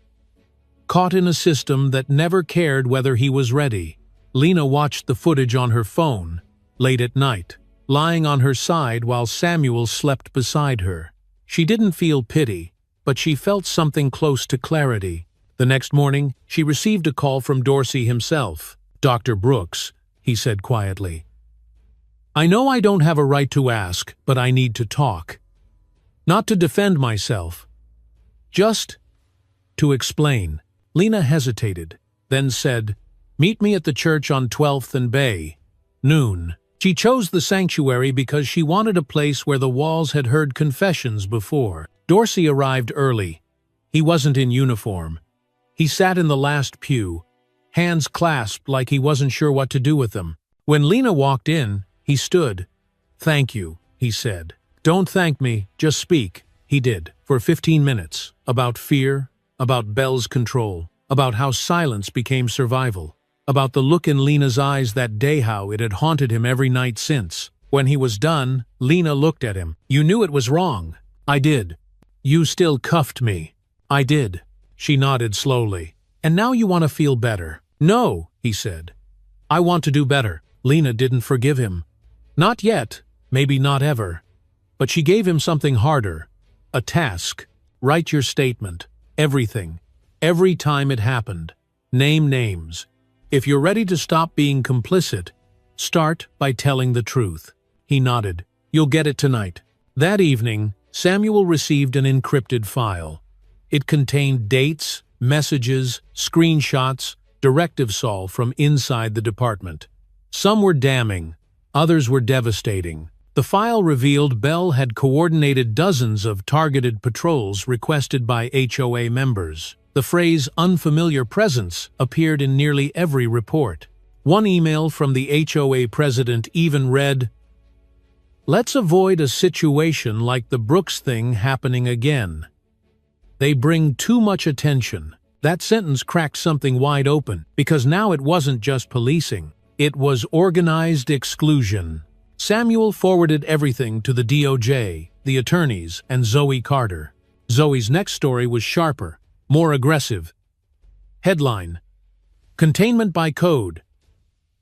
Speaker 1: caught in a system that never cared whether he was ready. Lena watched the footage on her phone, late at night, lying on her side while Samuel slept beside her. She didn't feel pity, but she felt something close to clarity. The next morning, she received a call from Dorsey himself. "Dr. Brooks," he said quietly. "I know I don't have a right to ask, but I need to talk. Not to defend myself. Just to explain." Lena hesitated, then said, "Meet me at the church on 12th and Bay, noon." She chose the sanctuary because she wanted a place where the walls had heard confessions before. Dorsey arrived early. He wasn't in uniform. He sat in the last pew, hands clasped like he wasn't sure what to do with them. When Lena walked in, he stood. "Thank you," he said. "Don't thank me, just speak." He did, for 15 minutes, about fear, about Bell's control, about how silence became survival, about the look in Lena's eyes that day, how it had haunted him every night since. When he was done, Lena looked at him. "You knew it was wrong." "I did." "You still cuffed me." "I did." She nodded slowly. "And now you want to feel better." "No," he said. "I want to do better." Lena didn't forgive him. Not yet, maybe not ever. But she gave him something harder. A task. Write your statement. Everything. Every time it happened. Name names. If you're ready to stop being complicit, start by telling the truth. He nodded. "You'll get it tonight." That evening, Samuel received an encrypted file. It contained dates, messages, screenshots, directives all from inside the department. Some were damning, others were devastating. The file revealed Bell had coordinated dozens of targeted patrols requested by HOA members. The phrase "unfamiliar presence" appeared in nearly every report. One email from the HOA president even read, "Let's avoid a situation like the Brooks thing happening again. They bring too much attention." That sentence cracked something wide open, because now it wasn't just policing. It was organized exclusion. Samuel forwarded everything to the DOJ, the attorneys, and Zoe Carter. Zoe's next story was sharper, more aggressive. Headline: Containment by Code.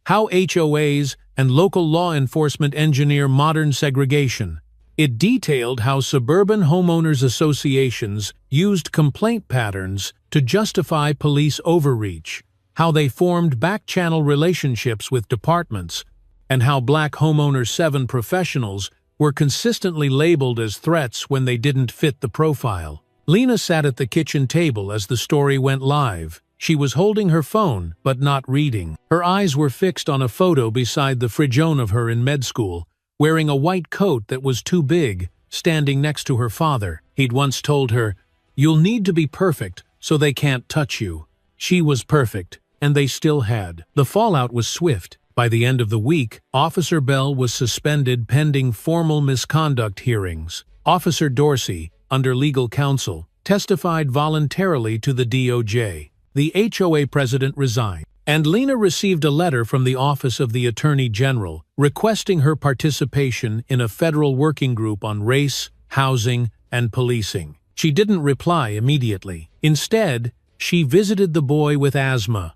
Speaker 1: How HOAs and local law enforcement engineer modern segregation. It detailed how suburban homeowners associations used complaint patterns to justify police overreach, how they formed back-channel relationships with departments, and how Black Homeowner 7 professionals were consistently labeled as threats when they didn't fit the profile. Lena sat at the kitchen table as the story went live. She was holding her phone, but not reading. Her eyes were fixed on a photo beside the fridgone of her in med school, wearing a white coat that was too big, standing next to her father. He'd once told her, "You'll need to be perfect so they can't touch you." She was perfect, and they still had. The fallout was swift. By the end of the week, Officer Bell was suspended pending formal misconduct hearings. Officer Dorsey, under legal counsel, testified voluntarily to the DOJ. The HOA president resigned, and Lena received a letter from the Office of the Attorney General requesting her participation in a federal working group on race, housing, and policing. She didn't reply immediately. Instead, she visited the boy with asthma,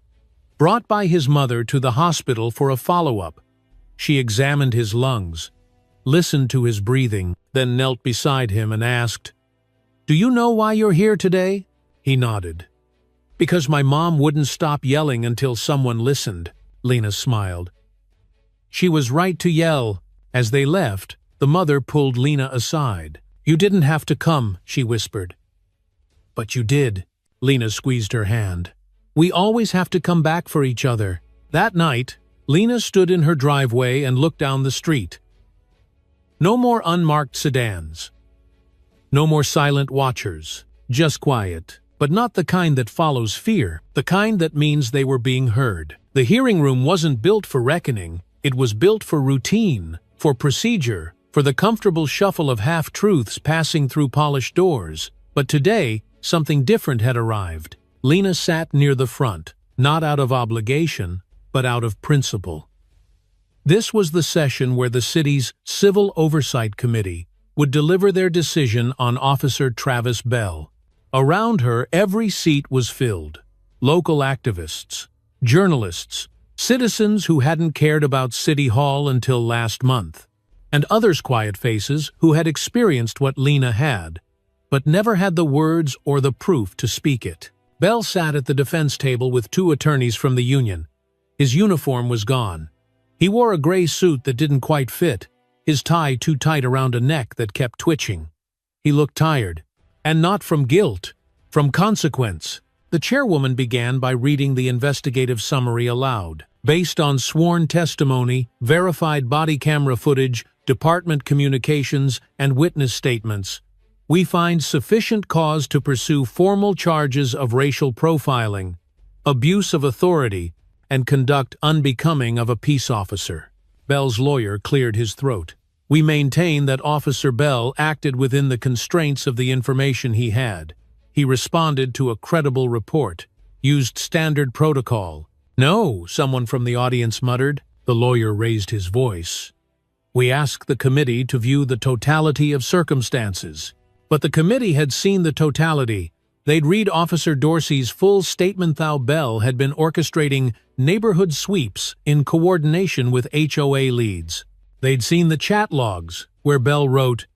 Speaker 1: brought by his mother to the hospital for a follow-up. She examined his lungs, listened to his breathing, then knelt beside him and asked, "Do you know why you're here today?" He nodded. "Because my mom wouldn't stop yelling until someone listened," Lena smiled. She was right to yell. As they left, the mother pulled Lena aside. "You didn't have to come," she whispered. "But you did." Lena squeezed her hand. "We always have to come back for each other." That night, Lena stood in her driveway and looked down the street. No more unmarked sedans. No more silent watchers. Just quiet. But not the kind that follows fear, the kind that means they were being heard. The hearing room wasn't built for reckoning, it was built for routine, for procedure, for the comfortable shuffle of half-truths passing through polished doors. But today, something different had arrived. Lena sat near the front, not out of obligation, but out of principle. This was the session where the city's Civil Oversight Committee would deliver their decision on Officer Travis Bell. Around her, every seat was filled. Local activists, journalists, citizens who hadn't cared about City Hall until last month, and others quiet faces who had experienced what Lena had, but never had the words or the proof to speak it. Bell sat at the defense table with two attorneys from the union. His uniform was gone. He wore a gray suit that didn't quite fit, his tie too tight around a neck that kept twitching. He looked tired, and not from guilt, from consequence. The chairwoman began by reading the investigative summary aloud. Based on sworn testimony, verified body camera footage, department communications, and witness statements, we find sufficient cause to pursue formal charges of racial profiling, abuse of authority, and conduct unbecoming of a peace officer. Bell's lawyer cleared his throat. We maintain that Officer Bell acted within the constraints of the information he had. He responded to a credible report, used standard protocol. No, someone from the audience muttered. The lawyer raised his voice. We ask the committee to view the totality of circumstances. But the committee had seen the totality. They'd read Officer Dorsey's full statement. Thou Bell had been orchestrating neighborhood sweeps in coordination with HOA leads. They'd seen the chat logs, where Bell wrote,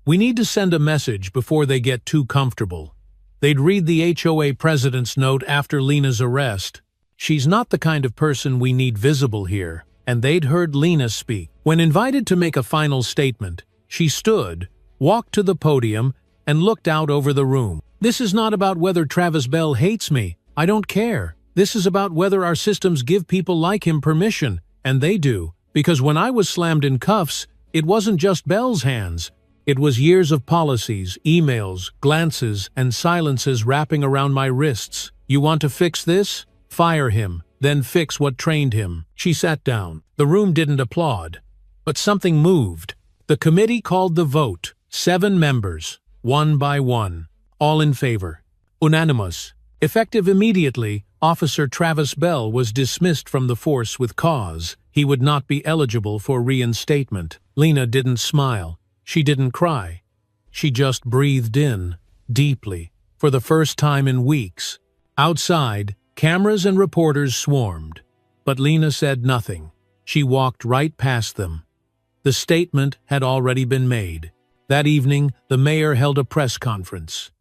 Speaker 1: "We need to send a message before they get too comfortable." They'd read the HOA president's note after Lena's arrest. She's not the kind of person we need visible here. And they'd heard Lena speak. When invited to make a final statement, she stood, walked to the podium, and looked out over the room. This is not about whether Travis Bell hates me. I don't care. This is about whether our systems give people like him permission, and they do. Because when I was slammed in cuffs, it wasn't just Bell's hands. It was years of policies, emails, glances, and silences wrapping around my wrists. You want to fix this? Fire him, then fix what trained him. She sat down. The room didn't applaud. But something moved. The committee called the vote. 7 members, one by one. All in favor. Unanimous. Effective immediately, Officer Travis Bell was dismissed from the force with cause. He would not be eligible for reinstatement. Lena didn't smile. She didn't cry. She just breathed in, deeply, for the first time in weeks. Outside, cameras and reporters swarmed. But Lena said nothing. She walked right past them. The statement had already been made. That evening, the mayor held a press conference.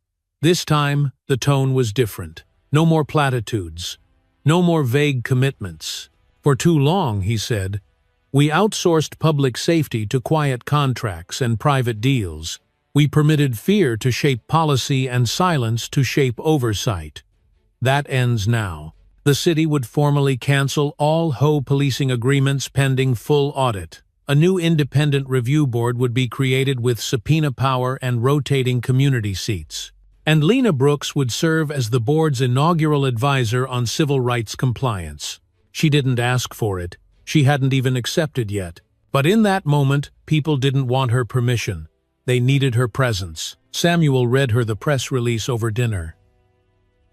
Speaker 1: This time, the tone was different. No more platitudes. No more vague commitments. For too long, he said, we outsourced public safety to quiet contracts and private deals. We permitted fear to shape policy and silence to shape oversight. That ends now. The city would formally cancel all HO policing agreements pending full audit. A new independent review board would be created with subpoena power and rotating community seats. And Lena Brooks would serve as the board's inaugural advisor on civil rights compliance. She didn't ask for it. She hadn't even accepted yet. But in that moment, people didn't want her permission. They needed her presence. Samuel read her the press release over dinner.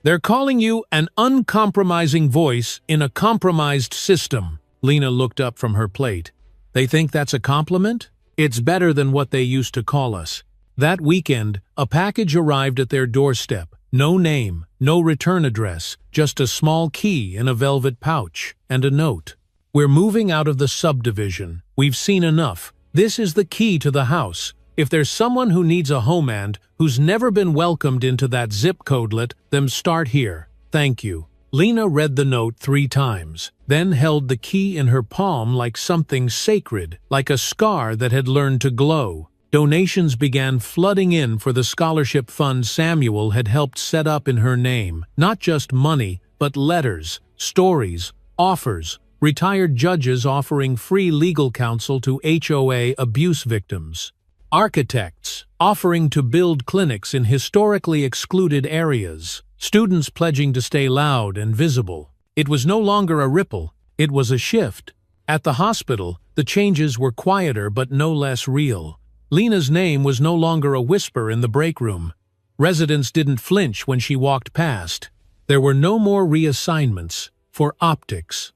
Speaker 1: They're calling you an uncompromising voice in a compromised system. Lena looked up from her plate. They think that's a compliment? It's better than what they used to call us. That weekend, a package arrived at their doorstep. No name, no return address, just a small key in a velvet pouch, and a note. We're moving out of the subdivision. We've seen enough. This is the key to the house. If there's someone who needs a homemand, who's never been welcomed into that zip codelet, then start here. Thank you. Lena read the note 3 times, then held the key in her palm like something sacred, like a scar that had learned to glow. Donations began flooding in for the scholarship fund Samuel had helped set up in her name. Not just money, but letters, stories, offers, retired judges offering free legal counsel to HOA abuse victims. Architects offering to build clinics in historically excluded areas. Students pledging to stay loud and visible. It was no longer a ripple, it was a shift. At the hospital, the changes were quieter but no less real. Lena's name was no longer a whisper in the break room. Residents didn't flinch when she walked past. There were no more reassignments for optics.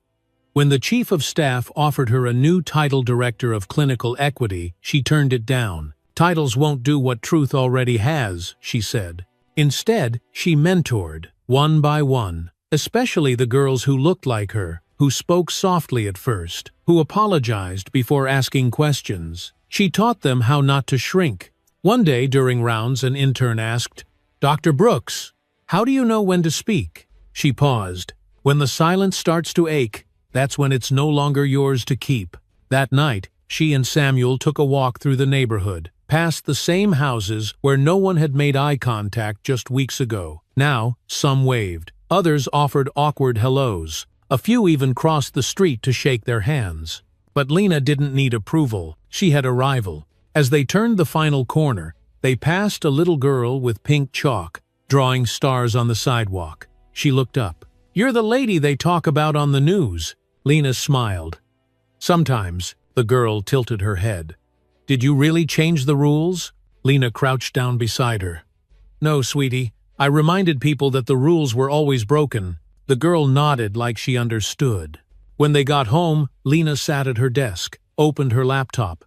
Speaker 1: When the chief of staff offered her a new title, Director of Clinical Equity, she turned it down. "Titles won't do what truth already has," she said. Instead, she mentored, one by one, especially the girls who looked like her, who spoke softly at first, who apologized before asking questions. She taught them how not to shrink. One day during rounds, an intern asked, "Dr. Brooks, how do you know when to speak?" She paused. "When the silence starts to ache, that's when it's no longer yours to keep." That night, she and Samuel took a walk through the neighborhood, past the same houses where no one had made eye contact just weeks ago. Now, some waved. Others offered awkward hellos. A few even crossed the street to shake their hands. But Lena didn't need approval. She had a rival. As they turned the final corner, they passed a little girl with pink chalk, drawing stars on the sidewalk. She looked up. "You're the lady they talk about on the news." Lena smiled. "Sometimes." The girl tilted her head. "Did you really change the rules?" Lena crouched down beside her. "No, sweetie. I reminded people that the rules were always broken." The girl nodded like she understood. When they got home, Lena sat at her desk, opened her laptop,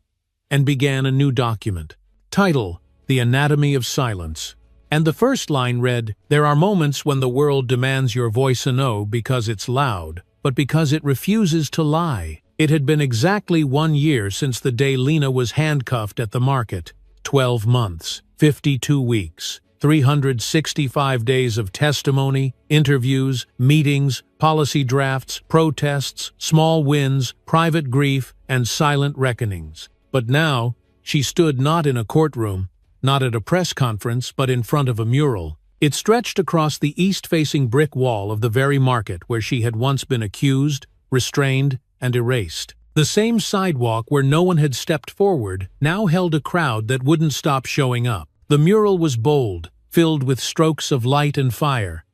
Speaker 1: and began a new document. Title: The Anatomy of Silence. And the first line read, "There are moments when the world demands your voice no because it's loud, but because it refuses to lie." It had been exactly 1 year since the day Lena was handcuffed at the market. 12 months, 52 weeks, 365 days of testimony, interviews, meetings, policy drafts, protests, small wins, private grief, and silent reckonings. But now, she stood not in a courtroom, not at a press conference, but in front of a mural. It stretched across the east-facing brick wall of the very market where she had once been accused, restrained, and erased. The same sidewalk where no one had stepped forward now held a crowd that wouldn't stop showing up. The mural was bold, filled with strokes of light and fire.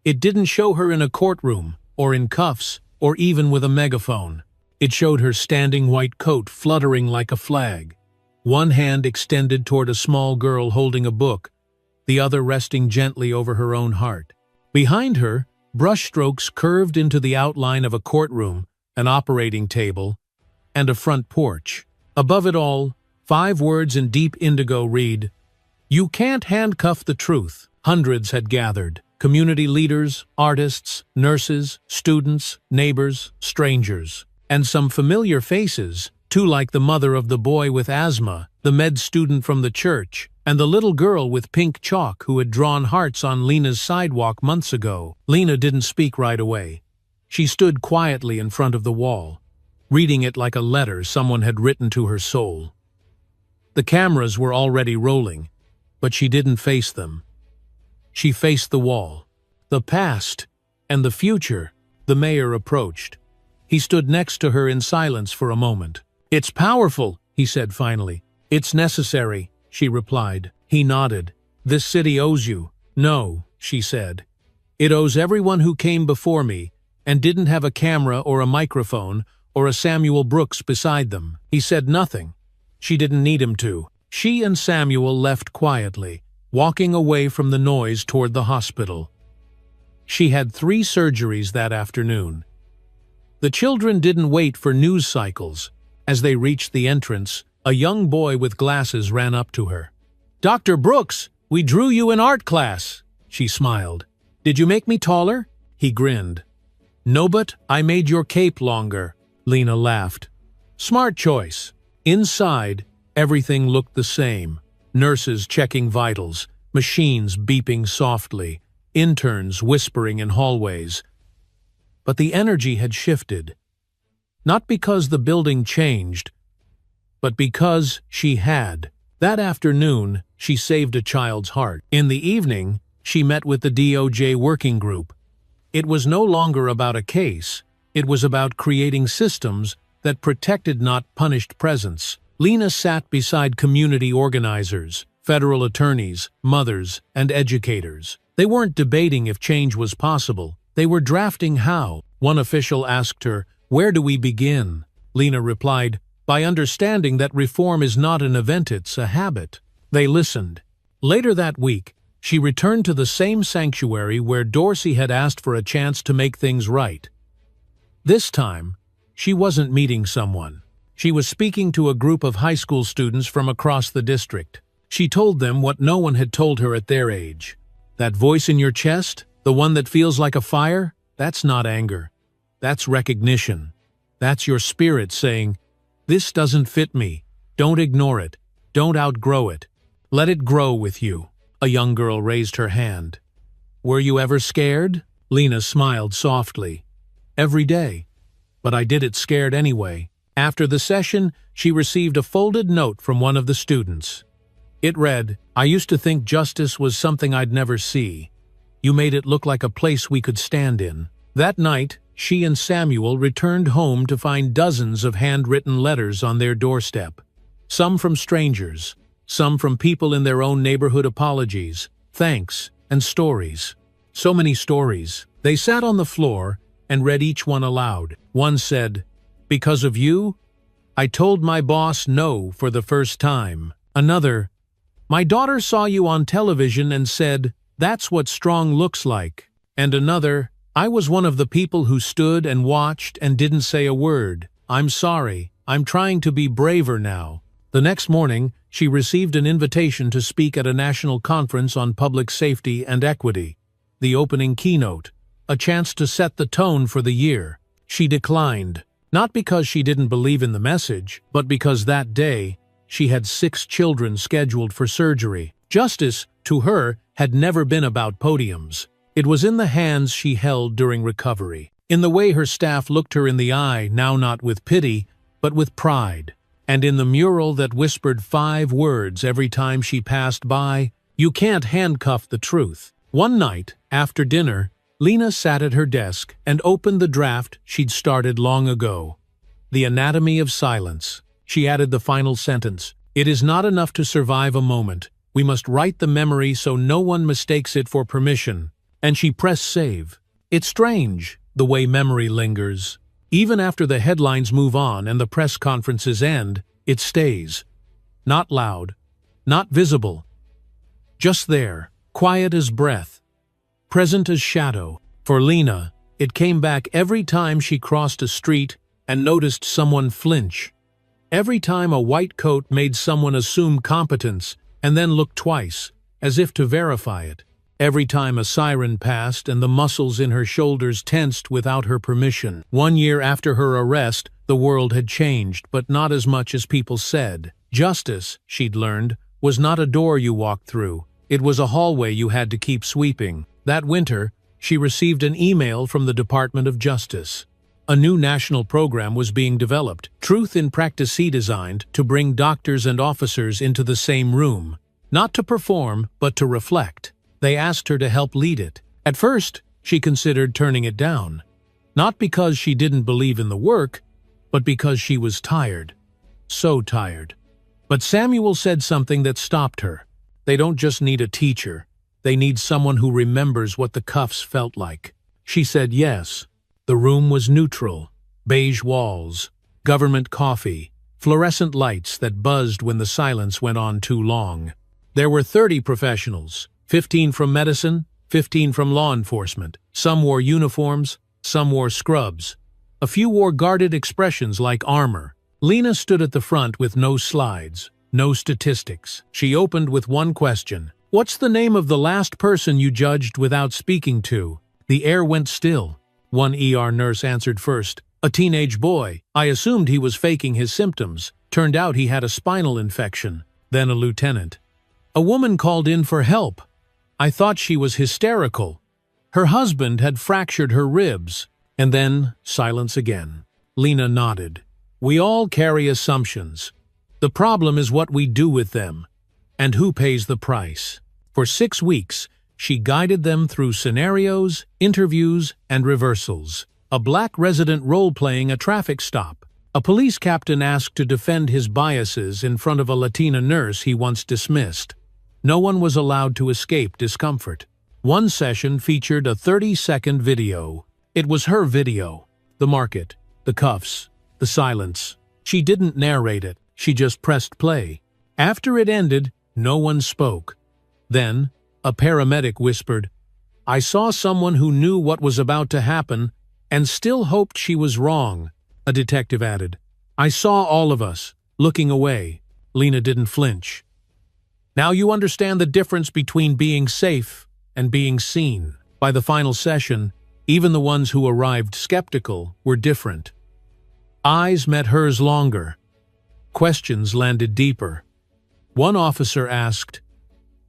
Speaker 1: It didn't show her in a courtroom, or in cuffs, or even with a megaphone. It showed her standing, white coat fluttering like a flag. One hand extended toward a small girl holding a book, the other resting gently over her own heart. Behind her, brushstrokes curved into the outline of a courtroom, an operating table, and a front porch. Above it all, 5 words in deep indigo read, "You can't handcuff the truth." Hundreds had gathered. Community leaders, artists, nurses, students, neighbors, strangers. And some familiar faces, too, like the mother of the boy with asthma, the med student from the church, and the little girl with pink chalk who had drawn hearts on Lena's sidewalk months ago. Lena didn't speak right away. She stood quietly in front of the wall, reading it like a letter someone had written to her soul. The cameras were already rolling, but she didn't face them. She faced the wall. The past and the future. The mayor approached. He stood next to her in silence for a moment. "It's powerful," he said finally. "It's necessary," she replied. He nodded. "This city owes you." "No," she said. "It owes everyone who came before me and didn't have a camera or a microphone or a Samuel Brooks beside them." He said nothing. She didn't need him to. She and Samuel left quietly, walking away from the noise toward the hospital. She had 3 surgeries that afternoon. The children didn't wait for news cycles. As they reached the entrance, a young boy with glasses ran up to her. "Dr. Brooks, we drew you in art class." She smiled. "Did you make me taller?" He grinned. "No, but I made your cape longer." Lena laughed. "Smart choice." Inside, everything looked the same. Nurses checking vitals, machines beeping softly, interns whispering in hallways. But the energy had shifted. Not because the building changed, but because she had. That afternoon, she saved a child's heart. In the evening, she met with the DOJ working group. It was no longer about a case. It was about creating systems that protected, not punished, presence. Lena sat beside community organizers, federal attorneys, mothers, and educators. They weren't debating if change was possible. They were drafting how. One official asked her, "Where do we begin?" Lena replied, "By understanding that reform is not an event, it's a habit." They listened. Later that week, she returned to the same sanctuary where Dorsey had asked for a chance to make things right. This time, She wasn't meeting someone. She was speaking to a group of high school students from across the district. She told them what no one had told her at their age. That voice in your chest, the one that feels like a fire, that's not anger. That's recognition. That's your spirit saying, "This doesn't fit me. Don't ignore it. Don't outgrow it. Let it grow with you." A young girl raised her hand. "Were you ever scared?" Lena smiled softly. "Every day. But I did it scared anyway." After the session, she received a folded note from one of the students. It read, "I used to think justice was something I'd never see. You made it look like a place we could stand in." That night, she and Samuel returned home to find dozens of handwritten letters on their doorstep. Some from strangers, some from people in their own neighborhood, apologies, thanks, and stories. So many stories. They sat on the floor and read each one aloud. One said, "Because of you, I told my boss no for the first time." Another, "My daughter saw you on television and said, 'That's what strong looks like.'" And another, "I was one of the people who stood and watched and didn't say a word. I'm sorry. I'm trying to be braver now." The next morning, she received an invitation to speak at a national conference on public safety and equity. The opening keynote, a chance to set the tone for the year. She declined, not because she didn't believe in the message, but because that day, she had 6 children scheduled for surgery. Justice, to her, had never been about podiums. It was in the hands she held during recovery, in the way her staff looked her in the eye, now not with pity, but with pride, and in the mural that whispered 5 words every time she passed by, "You can't handcuff the truth." One night, after dinner, Lena sat at her desk and opened the draft she'd started long ago. "The Anatomy of Silence." She added the final sentence, "It is not enough to survive a moment. We must write the memory so no one mistakes it for permission." And she pressed save. It's strange, the way memory lingers. Even after the headlines move on and the press conferences end, it stays. Not loud, not visible. Just there, quiet as breath, present as shadow. For Lena, it came back every time she crossed a street and noticed someone flinch. Every time a white coat made someone assume competence and then look twice, as if to verify it. Every time a siren passed and the muscles in her shoulders tensed without her permission. 1 year after her arrest, the world had changed, but not as much as people said. Justice, she'd learned, was not a door you walked through. It was a hallway you had to keep sweeping. That winter, she received an email from the Department of Justice. A new national program was being developed, Truth in Practice, designed to bring doctors and officers into the same room, not to perform, but to reflect. They asked her to help lead it. At first, she considered turning it down, not because she didn't believe in the work, but because she was tired. So tired. But Samuel said something that stopped her. They don't just need a teacher. They need someone who remembers what the cuffs felt like. She said yes. The room was neutral. Beige walls, government coffee, fluorescent lights that buzzed when the silence went on too long. There were 30 professionals. 15 from medicine, 15 from law enforcement. Some wore uniforms, some wore scrubs. A few wore guarded expressions like armor. Lena stood at the front with no slides, no statistics. She opened with one question. "What's the name of the last person you judged without speaking to?" The air went still. One ER nurse answered first. "A teenage boy. I assumed he was faking his symptoms. Turned out he had a spinal infection." Then a lieutenant. "A woman called in for help. I thought she was hysterical. Her husband had fractured her ribs." And then silence again. Lena nodded. "We all carry assumptions. The problem is what we do with them, and who pays the price." For 6 weeks, she guided them through scenarios, interviews, and reversals. A black resident role-playing a traffic stop. A police captain asked to defend his biases in front of a Latina nurse he once dismissed. No one was allowed to escape discomfort. One session featured a 30-second video. It was her video. The market, the cuffs, the silence. She didn't narrate it. She just pressed play. After it ended, no one spoke. Then, a paramedic whispered, "I saw someone who knew what was about to happen and still hoped she was wrong." a detective added. I saw all of us, looking away. Lena didn't flinch. Now you understand the difference between being safe and being seen. By the final session, even the ones who arrived skeptical were different. Eyes met hers longer. Questions landed deeper. One officer asked,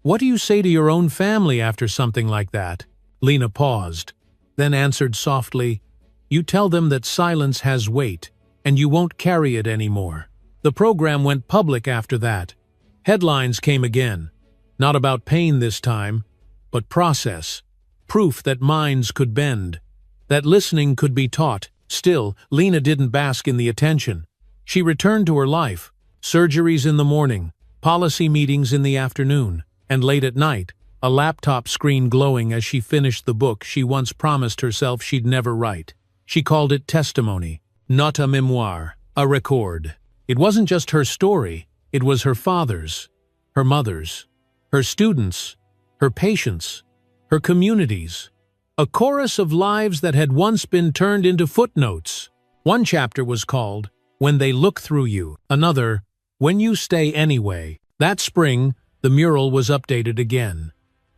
Speaker 1: "What do you say to your own family after something like that?" Lena paused, then answered softly, "You tell them that silence has weight, and you won't carry it anymore." The program went public after that. Headlines came again, not about pain this time, but process, proof that minds could bend, that listening could be taught. Still, Lena didn't bask in the attention. She returned to her life, surgeries in the morning, policy meetings in the afternoon, and late at night, a laptop screen glowing as she finished the book she once promised herself she'd never write. She called it testimony, not a memoir, a record. It wasn't just her story, it was her father's, her mother's, her students', her patients', her community's. A chorus of lives that had once been turned into footnotes. One chapter was called, When They Look Through You. Another, When You Stay Anyway. That spring, the mural was updated again.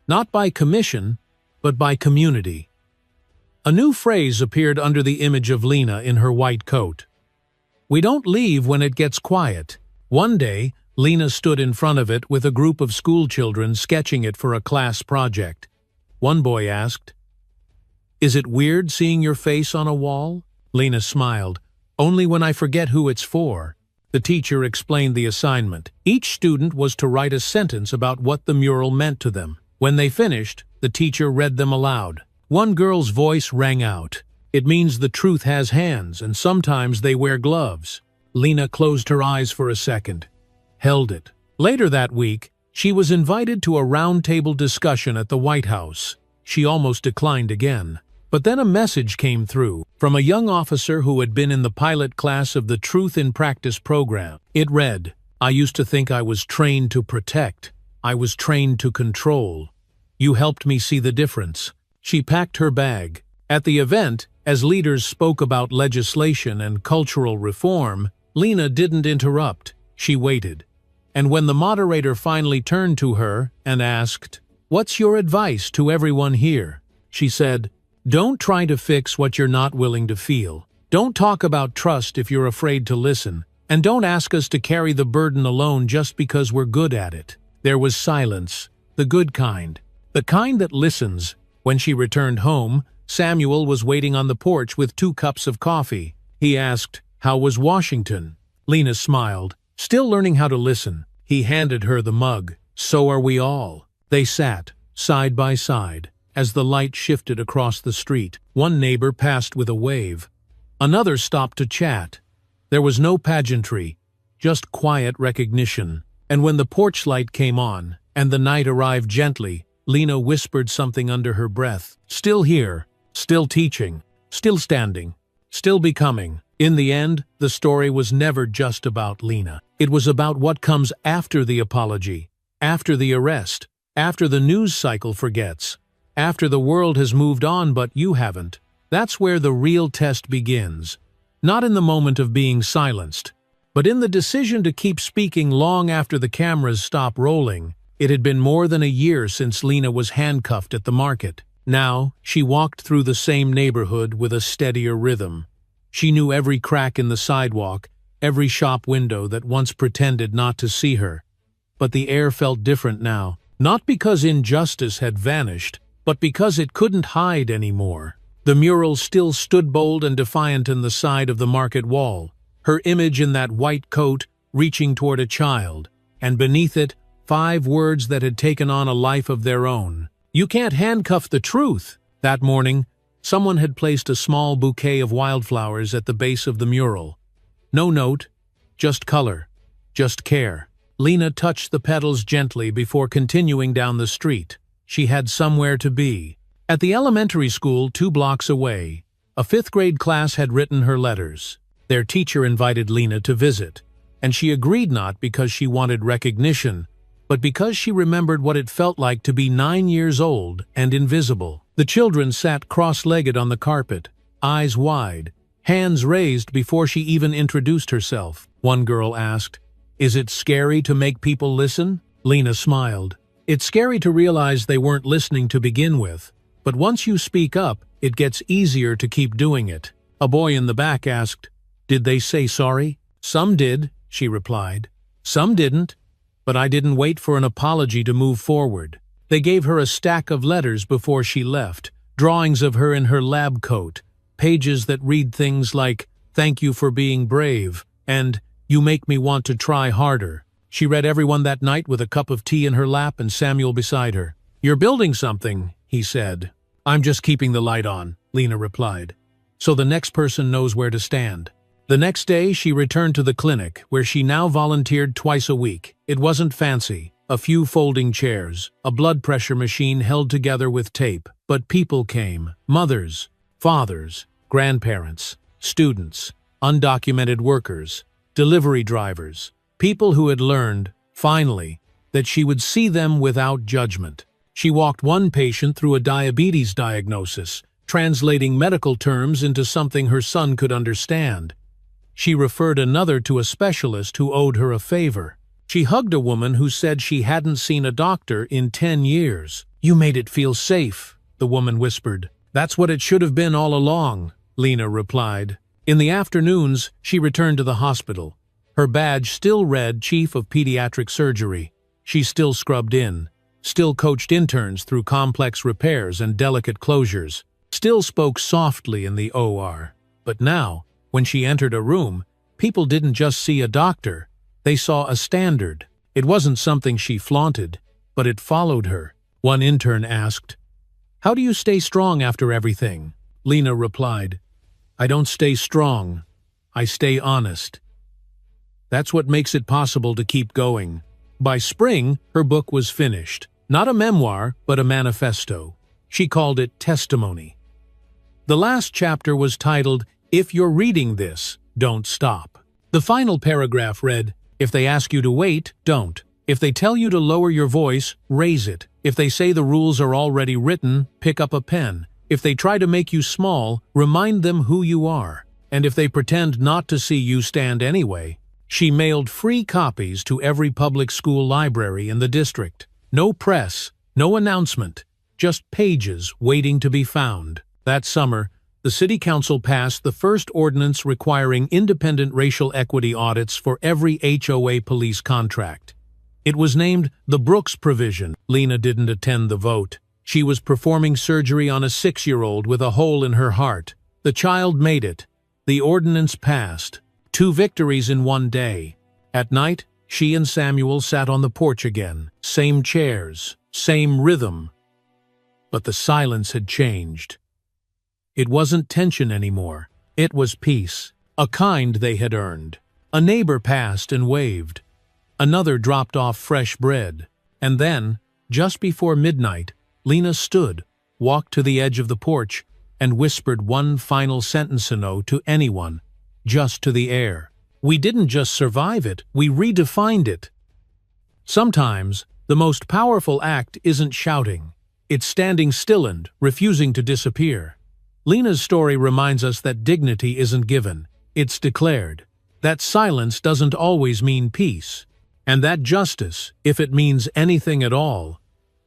Speaker 1: Not by commission, but by community. A new phrase appeared under the image of Lena in her white coat. We don't leave when it gets quiet. One day, Lena stood in front of it with a group of schoolchildren sketching it for a class project. One boy asked, "Is it weird seeing your face on a wall?" Lena smiled. "Only when I forget who it's for." The teacher explained the assignment. Each student was to write a sentence about what the mural meant to them. When they finished, the teacher read them aloud. One girl's voice rang out. "It means the truth has hands, and sometimes they wear gloves." Lena closed her eyes for a second, held it. Later that week, she was invited to a roundtable discussion at the White House. She almost declined again. But then a message came through from a young officer who had been in the pilot class of the Truth in Practice program. It read, "I used to think I was trained to protect. I was trained to control. You helped me see the difference." She packed her bag. At the event, as leaders spoke about legislation and cultural reform, Lena didn't interrupt. She waited. And when the moderator finally turned to her and asked, "What's your advice to everyone here?" she said, "Don't try to fix what you're not willing to feel. Don't talk about trust if you're afraid to listen. And don't ask us to carry the burden alone just because we're good at it." There was silence, the good kind, the kind that listens. When she returned home, Samuel was waiting on the porch with 2 cups of coffee. He asked, "How was Washington?" Lena smiled, still learning how to listen. He handed her the mug. "So are we all." They sat, side by side, as the light shifted across the street. One neighbor passed with a wave. Another stopped to chat. There was no pageantry, just quiet recognition. And when the porch light came on, and the night arrived gently, Lena whispered something under her breath. Still here, still teaching, still standing, still becoming. In the end, the story was never just about Lena. It was about what comes after the apology, after the arrest, after the news cycle forgets, after the world has moved on but you haven't. That's where the real test begins. Not in the moment of being silenced, but in the decision to keep speaking long after the cameras stop rolling. It had been more than a year since Lena was handcuffed at the market. Now, she walked through the same neighborhood with a steadier rhythm. She knew every crack in the sidewalk, every shop window that once pretended not to see her. But the air felt different now, not because injustice had vanished, but because it couldn't hide anymore. The mural still stood bold and defiant on the side of the market wall, her image in that white coat reaching toward a child, and beneath it, 5 words that had taken on a life of their own. "You can't handcuff the truth." That morning, someone had placed a small bouquet of wildflowers at the base of the mural. No note, just color, just care. Lena touched the petals gently before continuing down the street. She had somewhere to be. At the elementary school 2 blocks away, a 5th grade class had written her letters. Their teacher invited Lena to visit, and she agreed not because she wanted recognition, but because she remembered what it felt like to be 9 years old and invisible. The children sat cross-legged on the carpet, eyes wide, hands raised before she even introduced herself. One girl asked, "Is it scary to make people listen?" Lena smiled. "It's scary to realize they weren't listening to begin with. But once you speak up, it gets easier to keep doing it." A boy in the back asked, "Did they say sorry?" "Some did," she replied. "Some didn't, but I didn't wait for an apology to move forward." They gave her a stack of letters before she left, drawings of her in her lab coat, pages that read things like, "Thank you for being brave," and "You make me want to try harder." She read everyone that night with a cup of tea in her lap and Samuel beside her. "You're building something," he said. "I'm just keeping the light on," Lena replied. "So the next person knows where to stand." The next day, she returned to the clinic, where she now volunteered twice a week. It wasn't fancy. A few folding chairs, a blood pressure machine held together with tape. But people came. Mothers, fathers, grandparents, students, undocumented workers, delivery drivers, people who had learned, finally, that she would see them without judgment. She walked one patient through a diabetes diagnosis, translating medical terms into something her son could understand. She referred another to a specialist who owed her a favor. She hugged a woman who said she hadn't seen a doctor in 10 years. "You made it feel safe," the woman whispered. "That's what it should have been all along," Lena replied. In the afternoons, she returned to the hospital. Her badge still read Chief of Pediatric Surgery. She still scrubbed in, still coached interns through complex repairs and delicate closures, still spoke softly in the OR. But now, when she entered a room, people didn't just see a doctor, they saw a standard. It wasn't something she flaunted, but it followed her. One intern asked, "How do you stay strong after everything?" Lena replied, "I don't stay strong, I stay honest." That's what makes it possible to keep going. By spring, her book was finished. Not a memoir, but a manifesto. She called it Testimony. The last chapter was titled, "If You're Reading This, Don't Stop." The final paragraph read, "If they ask you to wait, don't. If they tell you to lower your voice, raise it. If they say the rules are already written, pick up a pen. If they try to make you small, remind them who you are. And if they pretend not to see you, stand anyway." She mailed free copies to every public school library in the district. No press, no announcement, just pages waiting to be found. That summer, the City Council passed the first ordinance requiring independent racial equity audits for every HOA police contract. It was named the Brooks Provision. Lena didn't attend the vote. She was performing surgery on a 6-year-old with a hole in her heart. The child made it. The ordinance passed. 2 victories in one day. At night, she and Samuel sat on the porch again. Same chairs, same rhythm. But the silence had changed. It wasn't tension anymore. It was peace, a kind they had earned. A neighbor passed and waved. Another dropped off fresh bread. And then, just before midnight, Lena stood, walked to the edge of the porch, and whispered one final sentence to anyone, just to the air. We didn't just survive it, we redefined it. Sometimes, the most powerful act isn't shouting. It's standing still and refusing to disappear. Lena's story reminds us that dignity isn't given, it's declared. That silence doesn't always mean peace. And that justice, if it means anything at all,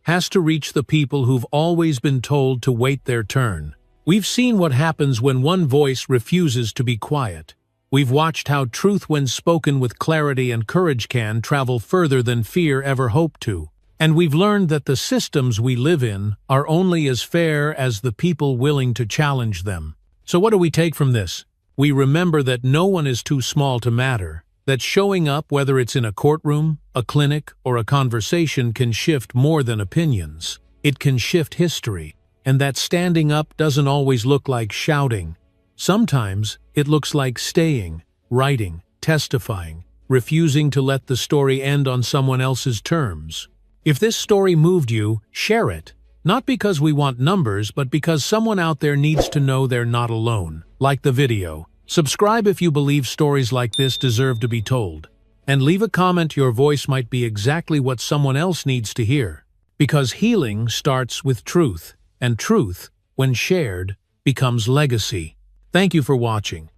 Speaker 1: has to reach the people who've always been told to wait their turn. We've seen what happens when one voice refuses to be quiet. We've watched how truth, when spoken with clarity and courage, can travel further than fear ever hoped to. And we've learned that the systems we live in are only as fair as the people willing to challenge them. So what do we take from this? We remember that no one is too small to matter, that showing up, whether it's in a courtroom, a clinic, or a conversation, can shift more than opinions. It can shift history. And that standing up doesn't always look like shouting. Sometimes it looks like staying, writing, testifying, refusing to let the story end on someone else's terms. If this story moved you, share it. Not because we want numbers, but because someone out there needs to know they're not alone. Like the video. Subscribe if you believe stories like this deserve to be told. And leave a comment. Your voice might be exactly what someone else needs to hear. Because healing starts with truth. And truth, when shared, becomes legacy. Thank you for watching.